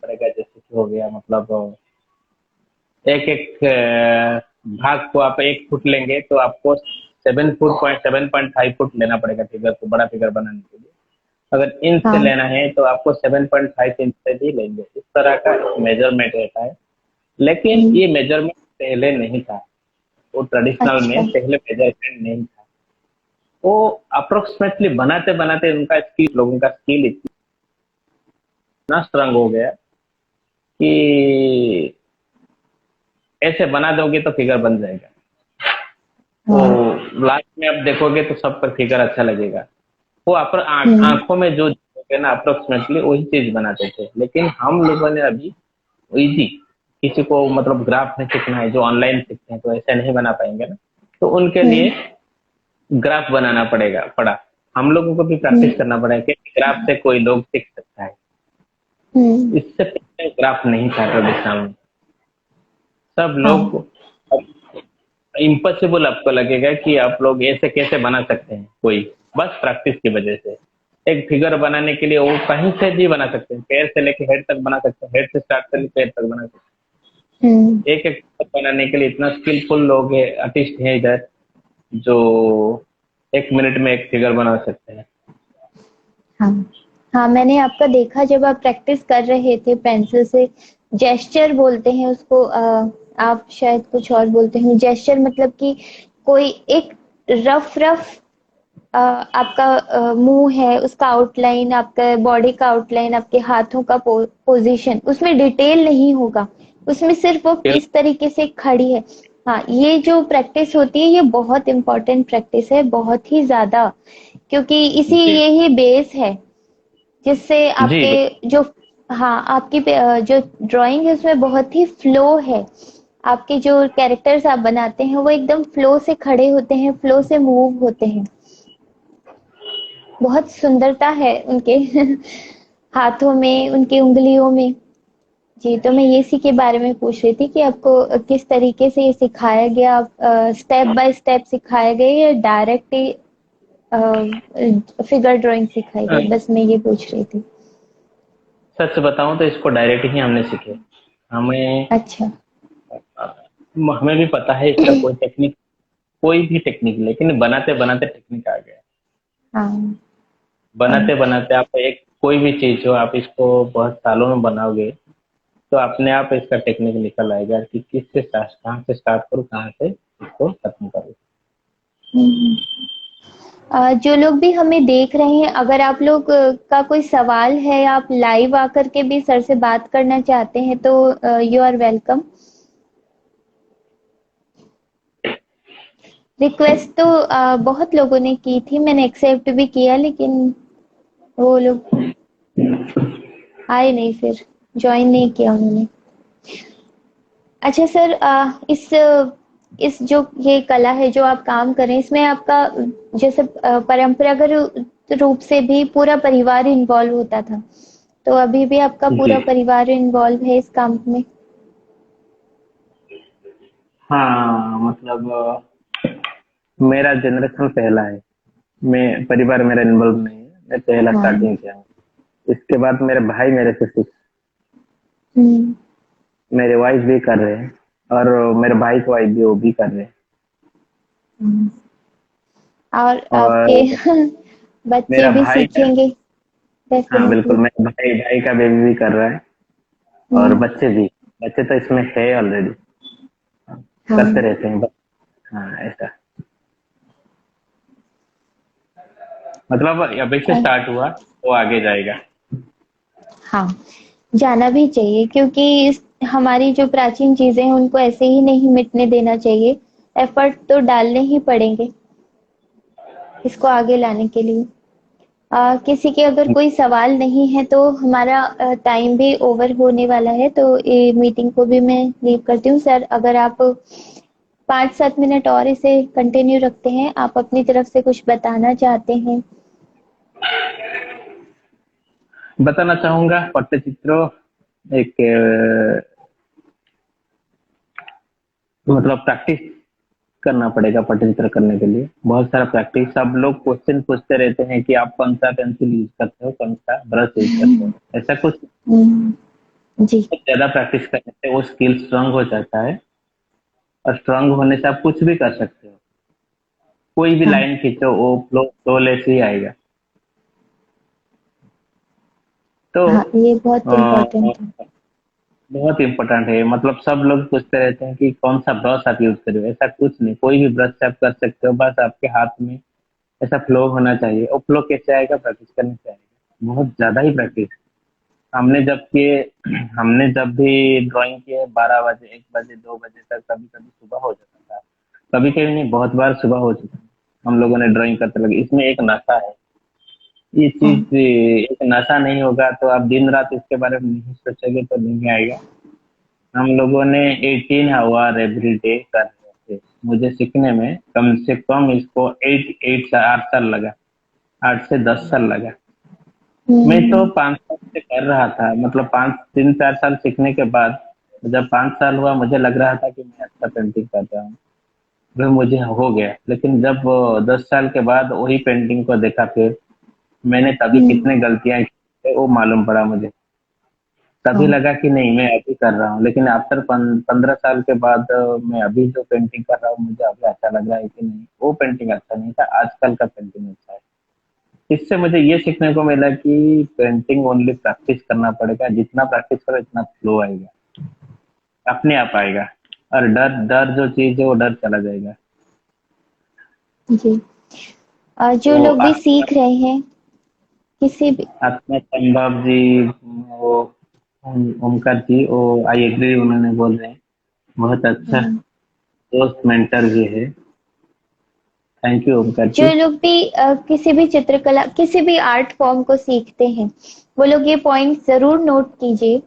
पड़ेगा, जैसे कि हो गया मतलब एक एक भाग को आप 1 फुट लेंगे तो आपको 7 फुट 7.5 फुट लेना पड़ेगा फिगर को, बड़ा फिगर बनाने के लिए। अगर इंच से हाँ। लेना है तो आपको 7.5 इंच से भी लेंगे, इस तरह का मेजरमेंट रहता है। लेकिन हम्म। ये मेजरमेंट पहले नहीं था, वो ट्रेडिशनल अच्छा। में पहले मेजरमेंट नहीं था। वो अप्रोक्सीमेटली बनाते बनाते उनका स्किल, लोगों का स्किल इतना स्ट्रांग हो गया कि ऐसे बना दोगे तो फिगर बन जाएगा। वो हाँ। लास्ट में आप देखोगे तो सब पर फिगर अच्छा लगेगा। वो हम्म। आंखों में जो है ना अप्रोक्सीमेटली वही चीज बनाते थे, लेकिन हम लोगों ने अभी इजी, किसी को मतलब ग्राफ में सीखना है जो ऑनलाइन सीखते हैं तो ऐसे नहीं बना पाएंगे ना, तो उनके लिए हम्म। ग्राफ बनाना पड़ा। हम लोगों को भी प्रैक्टिस हम्म। करना पड़ेगा कि ग्राफ से कोई लोग सीख सकता है। हम्म। इससे पहले ग्राफ नहीं था ट्रेडिशनल में। सब हाँ। लोग, इम्पॉसिबल आपको लगेगा कि आप लोग ऐसे कैसे बना सकते हैं कोई, बस प्रैक्टिस की वजह से। एक फिगर बनाने के लिए वो कहीं से भी बना सकते हैं, पैर से लेके हेड तक बना सकते हैं, हेड से स्टार्ट करके पैर तक बना सकते हम्म। हैं। एक एक बनाने के लिए इतना स्किलफुल लोग है, आर्टिस्ट है इधर, जो 1 मिनट में एक फिगर बना सकते हैं। हाँ। हाँ, मैंने आपका देखा जब आप प्रैक्टिस कर रहे थे पेंसिल से। जेस्चर बोलते हैं उसको, आप शायद कुछ और बोलते हैं। जेस्चर मतलब कि कोई एक रफ रफ आपका मुंह है, उसका आउटलाइन, आपका बॉडी का आउटलाइन, आपके हाथों का पोजीशन, उसमें डिटेल नहीं होगा। उसमें सिर्फ वो फिर किस तरीके से खड़ी है। हाँ, ये जो प्रैक्टिस होती है ये बहुत इम्पोर्टेंट प्रैक्टिस है, बहुत ही ज्यादा। क्योंकि इसी जी ये ही बेस है जिससे जी आपके जो, हाँ, आपकी जो ड्राइंग है उसमें बहुत ही फ्लो है। आपके जो कैरेक्टर्स आप बनाते हैं वो एकदम फ्लो से खड़े होते हैं, फ्लो से मूव होते हैं। बहुत सुंदरता है उनके हाथों में, उनकी उंगलियों में। जी, तो मैं ये इसी के बारे में पूछ रही थी कि आपको किस तरीके से ये सिखाया गया, स्टेप बाय स्टेप सिखाया गया या डायरेक्ट ही फिगर ड्राइंग सिखाई अ, गई, बस मैं ये पूछ रही थी। सच बताऊं तो इसको डायरेक्ट ही हमने सीखे। हमें अच्छा। हमें भी पता है इसका कोई टेक्निक, कोई भी टेक्निक, लेकिन बनाते बनाते टेक्निक आ गया। हाँ। हाँ। बनाते बनाते आप एक कोई भी चीज हो, आप इसको बहुत सालों में बनाओगे तो अपने आप इसका टेक्निक निकल आएगा कि किससे कहाँ से स्टार्ट करूँ, कहाँ से इसको खत्म करूँ। हम्म। जो लोग भी हमें देख रहे हैं, अगर आप लोग का कोई सवाल है, आप लाइव आकर के भी सर से बात करना चाहते हैं तो यू आर वेलकम। रिक्वेस्ट तो बहुत लोगों ने की थी, मैंने एक्सेप्ट भी किया, लेकिन वो लोग आए नहीं, फिर ज्वाइन नहीं किया उन्होंने। अच्छा सर, इस जो ये कला है जो आप काम कर रहे हैं, इसमें आपका जैसे परंपरागत रूप से भी पूरा परिवार इन्वॉल्व होता था, तो अभी भी आपका जी पूरा परिवार इन्वॉल्व है इस काम में? हाँ, मतलब मेरा जनरेशन पहला है। मैं परिवार मेरा इन्वॉल्व नहीं है, मैं पहला हाँ। स्टार्टिंग किया हूँ। इसके बाद मेरे भाई मेरे से सीख, हम्म। मेरे वाइफ भी कर रहे हैं, और मेरे भाई की वाइफ भी, वो भी कर रहे हैं। हम्म। और आपके और बच्चे मेरा भी भाई का, सीखेंगे हाँ बिल्कुल, डेफिनेटली। मेरे भाई भाई का बेबी भी कर रहा है। और हम्म। बच्चे भी, बच्चे तो इसमें है ऑलरेडी, करते हाँ। रहते हैं बस। हाँ ऐसा, मतलब अभी से अ, स्टार्ट हुआ वो आगे जाएगा। हाँ, जाना भी चाहिए, क्योंकि हमारी जो प्राचीन चीजें हैं उनको ऐसे ही नहीं मिटने देना चाहिए। एफर्ट तो डालने ही पड़ेंगे इसको आगे लाने के लिए। किसी के अगर कोई सवाल नहीं है तो हमारा टाइम भी ओवर होने वाला है, तो ये मीटिंग को भी मैं लीव करती हूँ। सर, अगर आप 5-7 मिनट और इसे कंटिन्यू रखते हैं, आप अपनी तरफ से कुछ बताना चाहते हैं? बताना चाहूंगा, पट्टचित्रों एक मतलब प्रैक्टिस करना पड़ेगा। पटचित्र करने के लिए बहुत सारा प्रैक्टिस। सब लोग क्वेश्चन पूछते रहते हैं कि आप कौन सा पेंसिल यूज करते हो, कौन सा ब्रश यूज करते हो, ऐसा कुछ। हम्म। जी। बहुत ज्यादा प्रैक्टिस करने से वो स्किल स्ट्रांग हो जाता है, और स्ट्रांग होने से आप कुछ भी कर सकते हो। कोई भी हाँ। लाइन खींचो वो फ्लोलेस ही आएगा। तो हाँ, ये बहुत अ, इम्पोर्टेंट है। बहुत इम्पोर्टेंट है। मतलब सब लोग पूछते रहते हैं कि कौन सा ब्रश आप यूज करो, ऐसा कुछ नहीं, कोई भी ब्रश से आप कर सकते हो, बस आपके हाथ में ऐसा फ्लो होना चाहिए। और फ्लो कैसे आएगा? प्रैक्टिस करने से आएगा, बहुत ज्यादा ही प्रैक्टिस। हमने जब किए हमने जब भी ड्राइंग किए 12 बजे, 1 बजे, 2 बजे तक, कभी कभी सुबह हो जाता था, कभी कभी नहीं, बहुत बार सुबह हो चुका है। हम लोगों ने ड्राइंग करते लगे, इसमें एक नशा है। ये हाँ। चीज एक नशा नहीं होगा तो आप दिन रात इसके बारे में नहीं सोचोगे तो नहीं आएगा। हम लोगों ने 18 आवर एवरी डे कर रहे थे। मुझे सीखने में कम से कम इसको 8 8 8 साल लगा, 8 से 10 साल लगा। मैं तो हम्म। 5 साल से कर रहा था, मतलब 3 4 साल सीखने के बाद जब 5 साल हुआ, मुझे लग रहा था कि मैं अच्छा पेंटिंग कर रहा हूँ, वह मुझे हो गया। लेकिन जब 10 साल के बाद वही पेंटिंग को देखा, फिर मैंने तभी हम्म। कितने गलतियां की थे, वो मालूम पड़ा मुझे। तभी हाँ। लगा कि नहीं, मैं अभी कर रहा हूँ। लेकिन आफ्टर 15 साल के बाद मैं अभी जो पेंटिंग कर रहा हूँ, मुझे अभी अच्छा लग रहा है कि नहीं, वो पेंटिंग अच्छा नहीं था, आजकल का पेंटिंग अच्छा है। इससे मुझे ये सीखने को मिला कि पेंटिंग ओनली प्रैक्टिस करना पड़ेगा, जितना प्रैक्टिस करो इतना फ्लो आएगा, अपने आप आएगा। और डर डर जो चीज है वो डर चला जाएगा। जी। और जो वो लोग भी आत्मा सीख रहे हैं किसी भी। आत्मा संभव जी, वो ओमकार जी, वो आई एग्री, उन्होंने बोल रहे हैं, बहुत अच्छा हाँ। दोस्त मेंटर भी है। थैंक यू ओमकार जो जी। लोग भी किसी भी चित्रकला, किसी भी आर्ट फॉर्म को सीखते हैं, वो लोग ये पॉइंट जरूर नोट कीजिए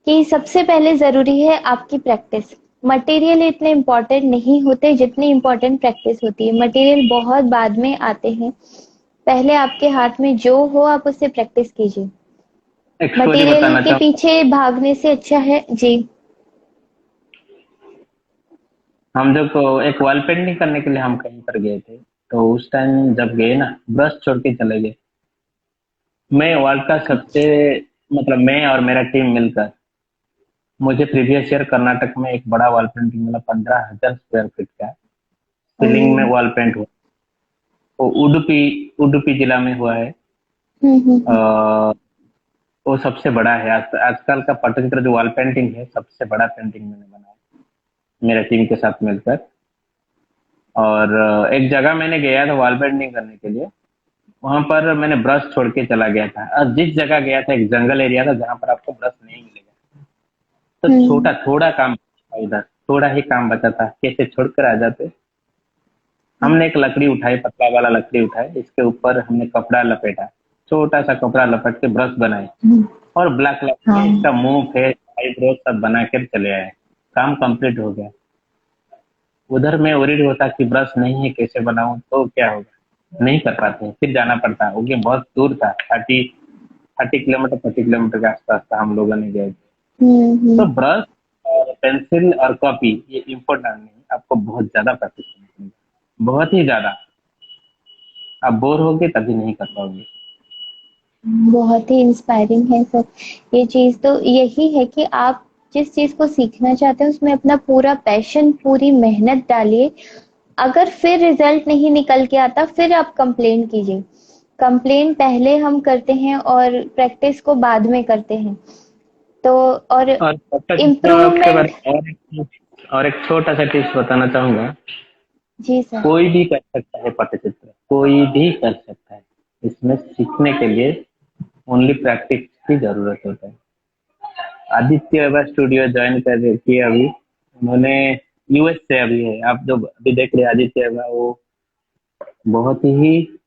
कि सबसे पहले जरूरी है आपकी प्रैक्टिस। मटेरियल इतने इम्पोर्टेंट नहीं होते जितनी इम्पोर्टेंट प्रैक्टिस होती है। मटेरियल बहुत बाद में आते हैं, पहले आपके हाथ में जो हो आप उससे प्रैक्टिस कीजिए। एक स्टोरी मटेरियल बताना के चाहूँ। पीछे भागने से अच्छा है। जी। हम जब एक वॉल पेंटिंग करने के लिए हम कहीं पर गए थे, तो उस टाइम जब गए ना, ब्रश छोड़ के चले गए। मैं वॉल का सबसे, मतलब मैं और मेरा टीम मिलकर, मुझे प्रीवियस ईयर कर्नाटक में एक बड़ा वॉल पेंटिंग मिला, 15,000 स्क्वायर फीट का, ओ। सीलिंग में वॉल पेंट हुआ। वो उडुपी उडुपी जिला में हुआ है। हम्म। अ, वो सबसे बड़ा है। आजकल का पटचित्र जो वॉल पेंटिंग है, सबसे बड़ा पेंटिंग मैंने बनाया मेरा टीम के साथ मिलकर। और एक जगह मैंने गया था वॉल पेंटिंग करने के लिए, वहां पर मैंने ब्रश छोड़ के चला गया था। और जिस जगह गया था एक जंगल एरिया था जहां पर आपको ब्रश नहीं मिलेगा। तो हम्म। छोटा थोड़ा काम था उधर, थोड़ा ही काम बचा था, कैसे छोड़कर आ जाते। हमने एक लकड़ी उठाई, पतला वाला लकड़ी उठाई, इसके ऊपर हमने कपड़ा लपेटा, छोटा सा कपड़ा लपेट के ब्रश बनाए, हम्म। और ब्लैक कलर हाँ। में इसका मुंह, फेस, आईब्रो सब बना कर चले आए। काम कंप्लीट हो गया। उधर मैं वरीड होता कि ब्रश नहीं है, कैसे बनाऊं, तो क्या होगा, नहीं कर पाते, फिर जाना पड़ता क्योंकि बहुत दूर था। 30 30 किलोमीटर, 40 किलोमीटर के आसपास था, हम लोगों ने गए थे। तो हम्म। ब्रश और पेंसिल और कॉपी ये इम्पोर्टेंट नहीं, आपको बहुत ज्यादा प्रैक्टिस करनी पड़ेगी, बहुत ही ज्यादा। आप बोर होगे तभी नहीं कर पाओगे। बहुत ही इंस्पायरिंग है सर। ये चीज तो यही है कि आप जिस चीज को सीखना चाहते हैं उसमें अपना पूरा पैशन, पूरी मेहनत डालिए। अगर फिर रिजल्ट नहीं निकल के आता, फिर आप कंप्लेन कीजिए। कंप्लेन पहले हम करते हैं और प्रैक्टिस को बाद में करते हैं। तो और और पट्टचित्र के इम्प्रूवमेंट। बारे में और एक छोटा सा टिप्स बताना चाहूंगा। जी सर। कोई भी कर सकता है पट्टचित्र, कोई भी कर सकता है। इसमें सीखने के लिए ओनली प्रैक्टिस की जरूरत होता है। आदित्य वेबा स्टूडियो ज्वाइन कर रखी है अभी उन्होंने, यूएस से अभी है। आप जो अभी देख रहे हैं आदित्य वेबा, वो बहुत ही,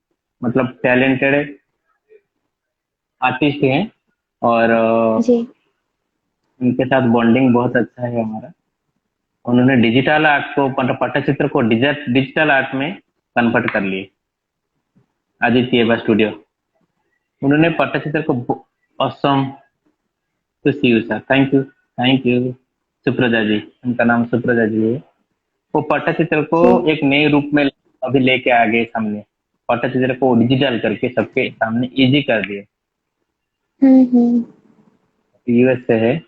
मतलब टैलेंटेड आर्टिस्ट हैं। और जी। उनके साथ बॉन्डिंग बहुत अच्छा है हमारा। उन्होंने डिजिटल आर्ट को, मतलब पट्टचित्र को डिजिटल आर्ट में कन्वर्ट कर लिए। आदित्य वेबा स्टूडियो, उन्होंने पट्टचित्र को awesome to see you sir, thank you, thank you. Supraja ji, उनका नाम सुप्रजा जी है। वो पट्टचित्र को जी। एक नए रूप में अभी लेके आ गए सामने। पट्टचित्र को डिजिटल करके सबके सामने इजी कर दिए। हम्म। यूएस से है,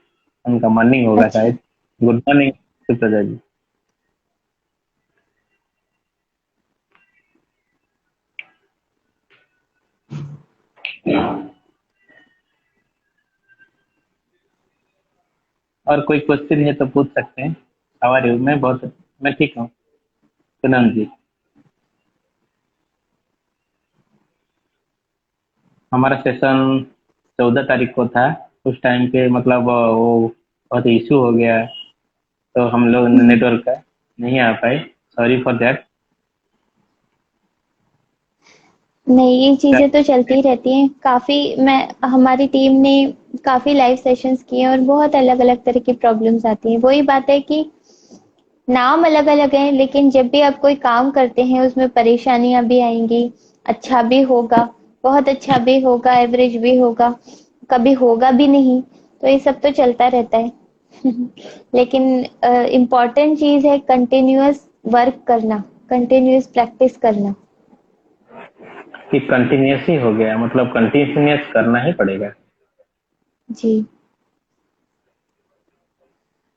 उनका मॉर्निंग होगा अच्छा। शायद। Good morning Supraja ji. और कोई क्वेश्चन है तो पूछ सकते हैं। How are you? मैं ठीक हूँ। पूनम जी, हमारा सेशन 14 तारीख को था। उस टाइम पे मतलब वो बहुत इशू हो गया, तो हम लोग हम्म। नेटवर्क का नहीं आ पाए। Sorry for that. नहीं, ये चीजें तो चलती ही रहती हैं। काफी मैं हमारी टीम ने काफी लाइव सेशंस किए और बहुत अलग अलग तरह की प्रॉब्लम्स आती हैं। वही बात है कि नाम अलग अलग हैं, लेकिन जब भी आप कोई काम करते हैं उसमें परेशानियां भी आएंगी। अच्छा भी होगा, बहुत अच्छा भी होगा, एवरेज भी होगा, कभी होगा भी नहीं। तो ये सब तो चलता रहता है। लेकिन इम्पोर्टेंट चीज है कंटिन्यूअस वर्क करना, कंटिन्यूअस प्रैक्टिस करना। कि कंटिन्यूस ही हो गया, मतलब कंटिन्यूस करना ही पड़ेगा। जी।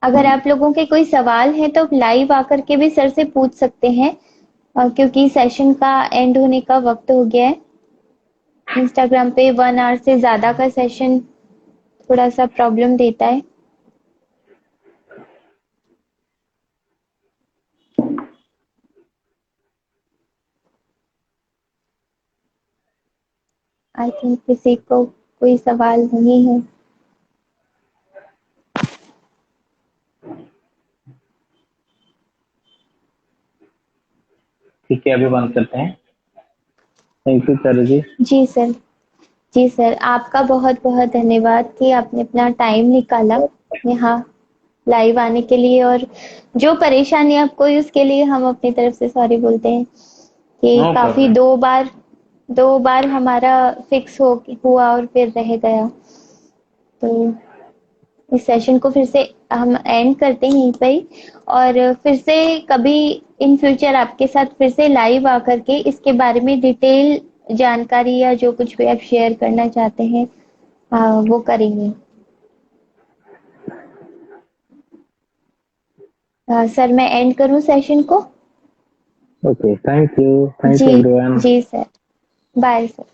अगर आप लोगों के कोई सवाल है तो लाइव आकर के भी सर से पूछ सकते हैं, क्योंकि सेशन का एंड होने का वक्त हो गया है। इंस्टाग्राम पे 1 आवर से ज्यादा का सेशन थोड़ा सा प्रॉब्लम देता है। आई थिंक किसी को कोई सवाल नहीं है। ठीक है, अभी बंद करते हैं। Thank you sir ji. जी सर। जी सर, आपका बहुत बहुत धन्यवाद कि आपने अपना टाइम निकाला यहाँ लाइव आने के लिए। और जो परेशानी आपको हुई उसके लिए हम अपनी तरफ से सॉरी बोलते हैं कि नो काफी प्रॉब्लम। 2 बार हमारा फिक्स हो हुआ और फिर रह गया। तो इस सेशन को फिर से हम एंड करते हैं यहीं पर ही। और फिर से कभी इन फ्यूचर आपके साथ फिर से लाइव आकर के इसके बारे में डिटेल जानकारी या जो कुछ भी आप शेयर करना चाहते हैं, वो करेंगे। सर, मैं एंड करूं सेशन को? Okay, thank you ji. Everyone. जी सर। Bye sir.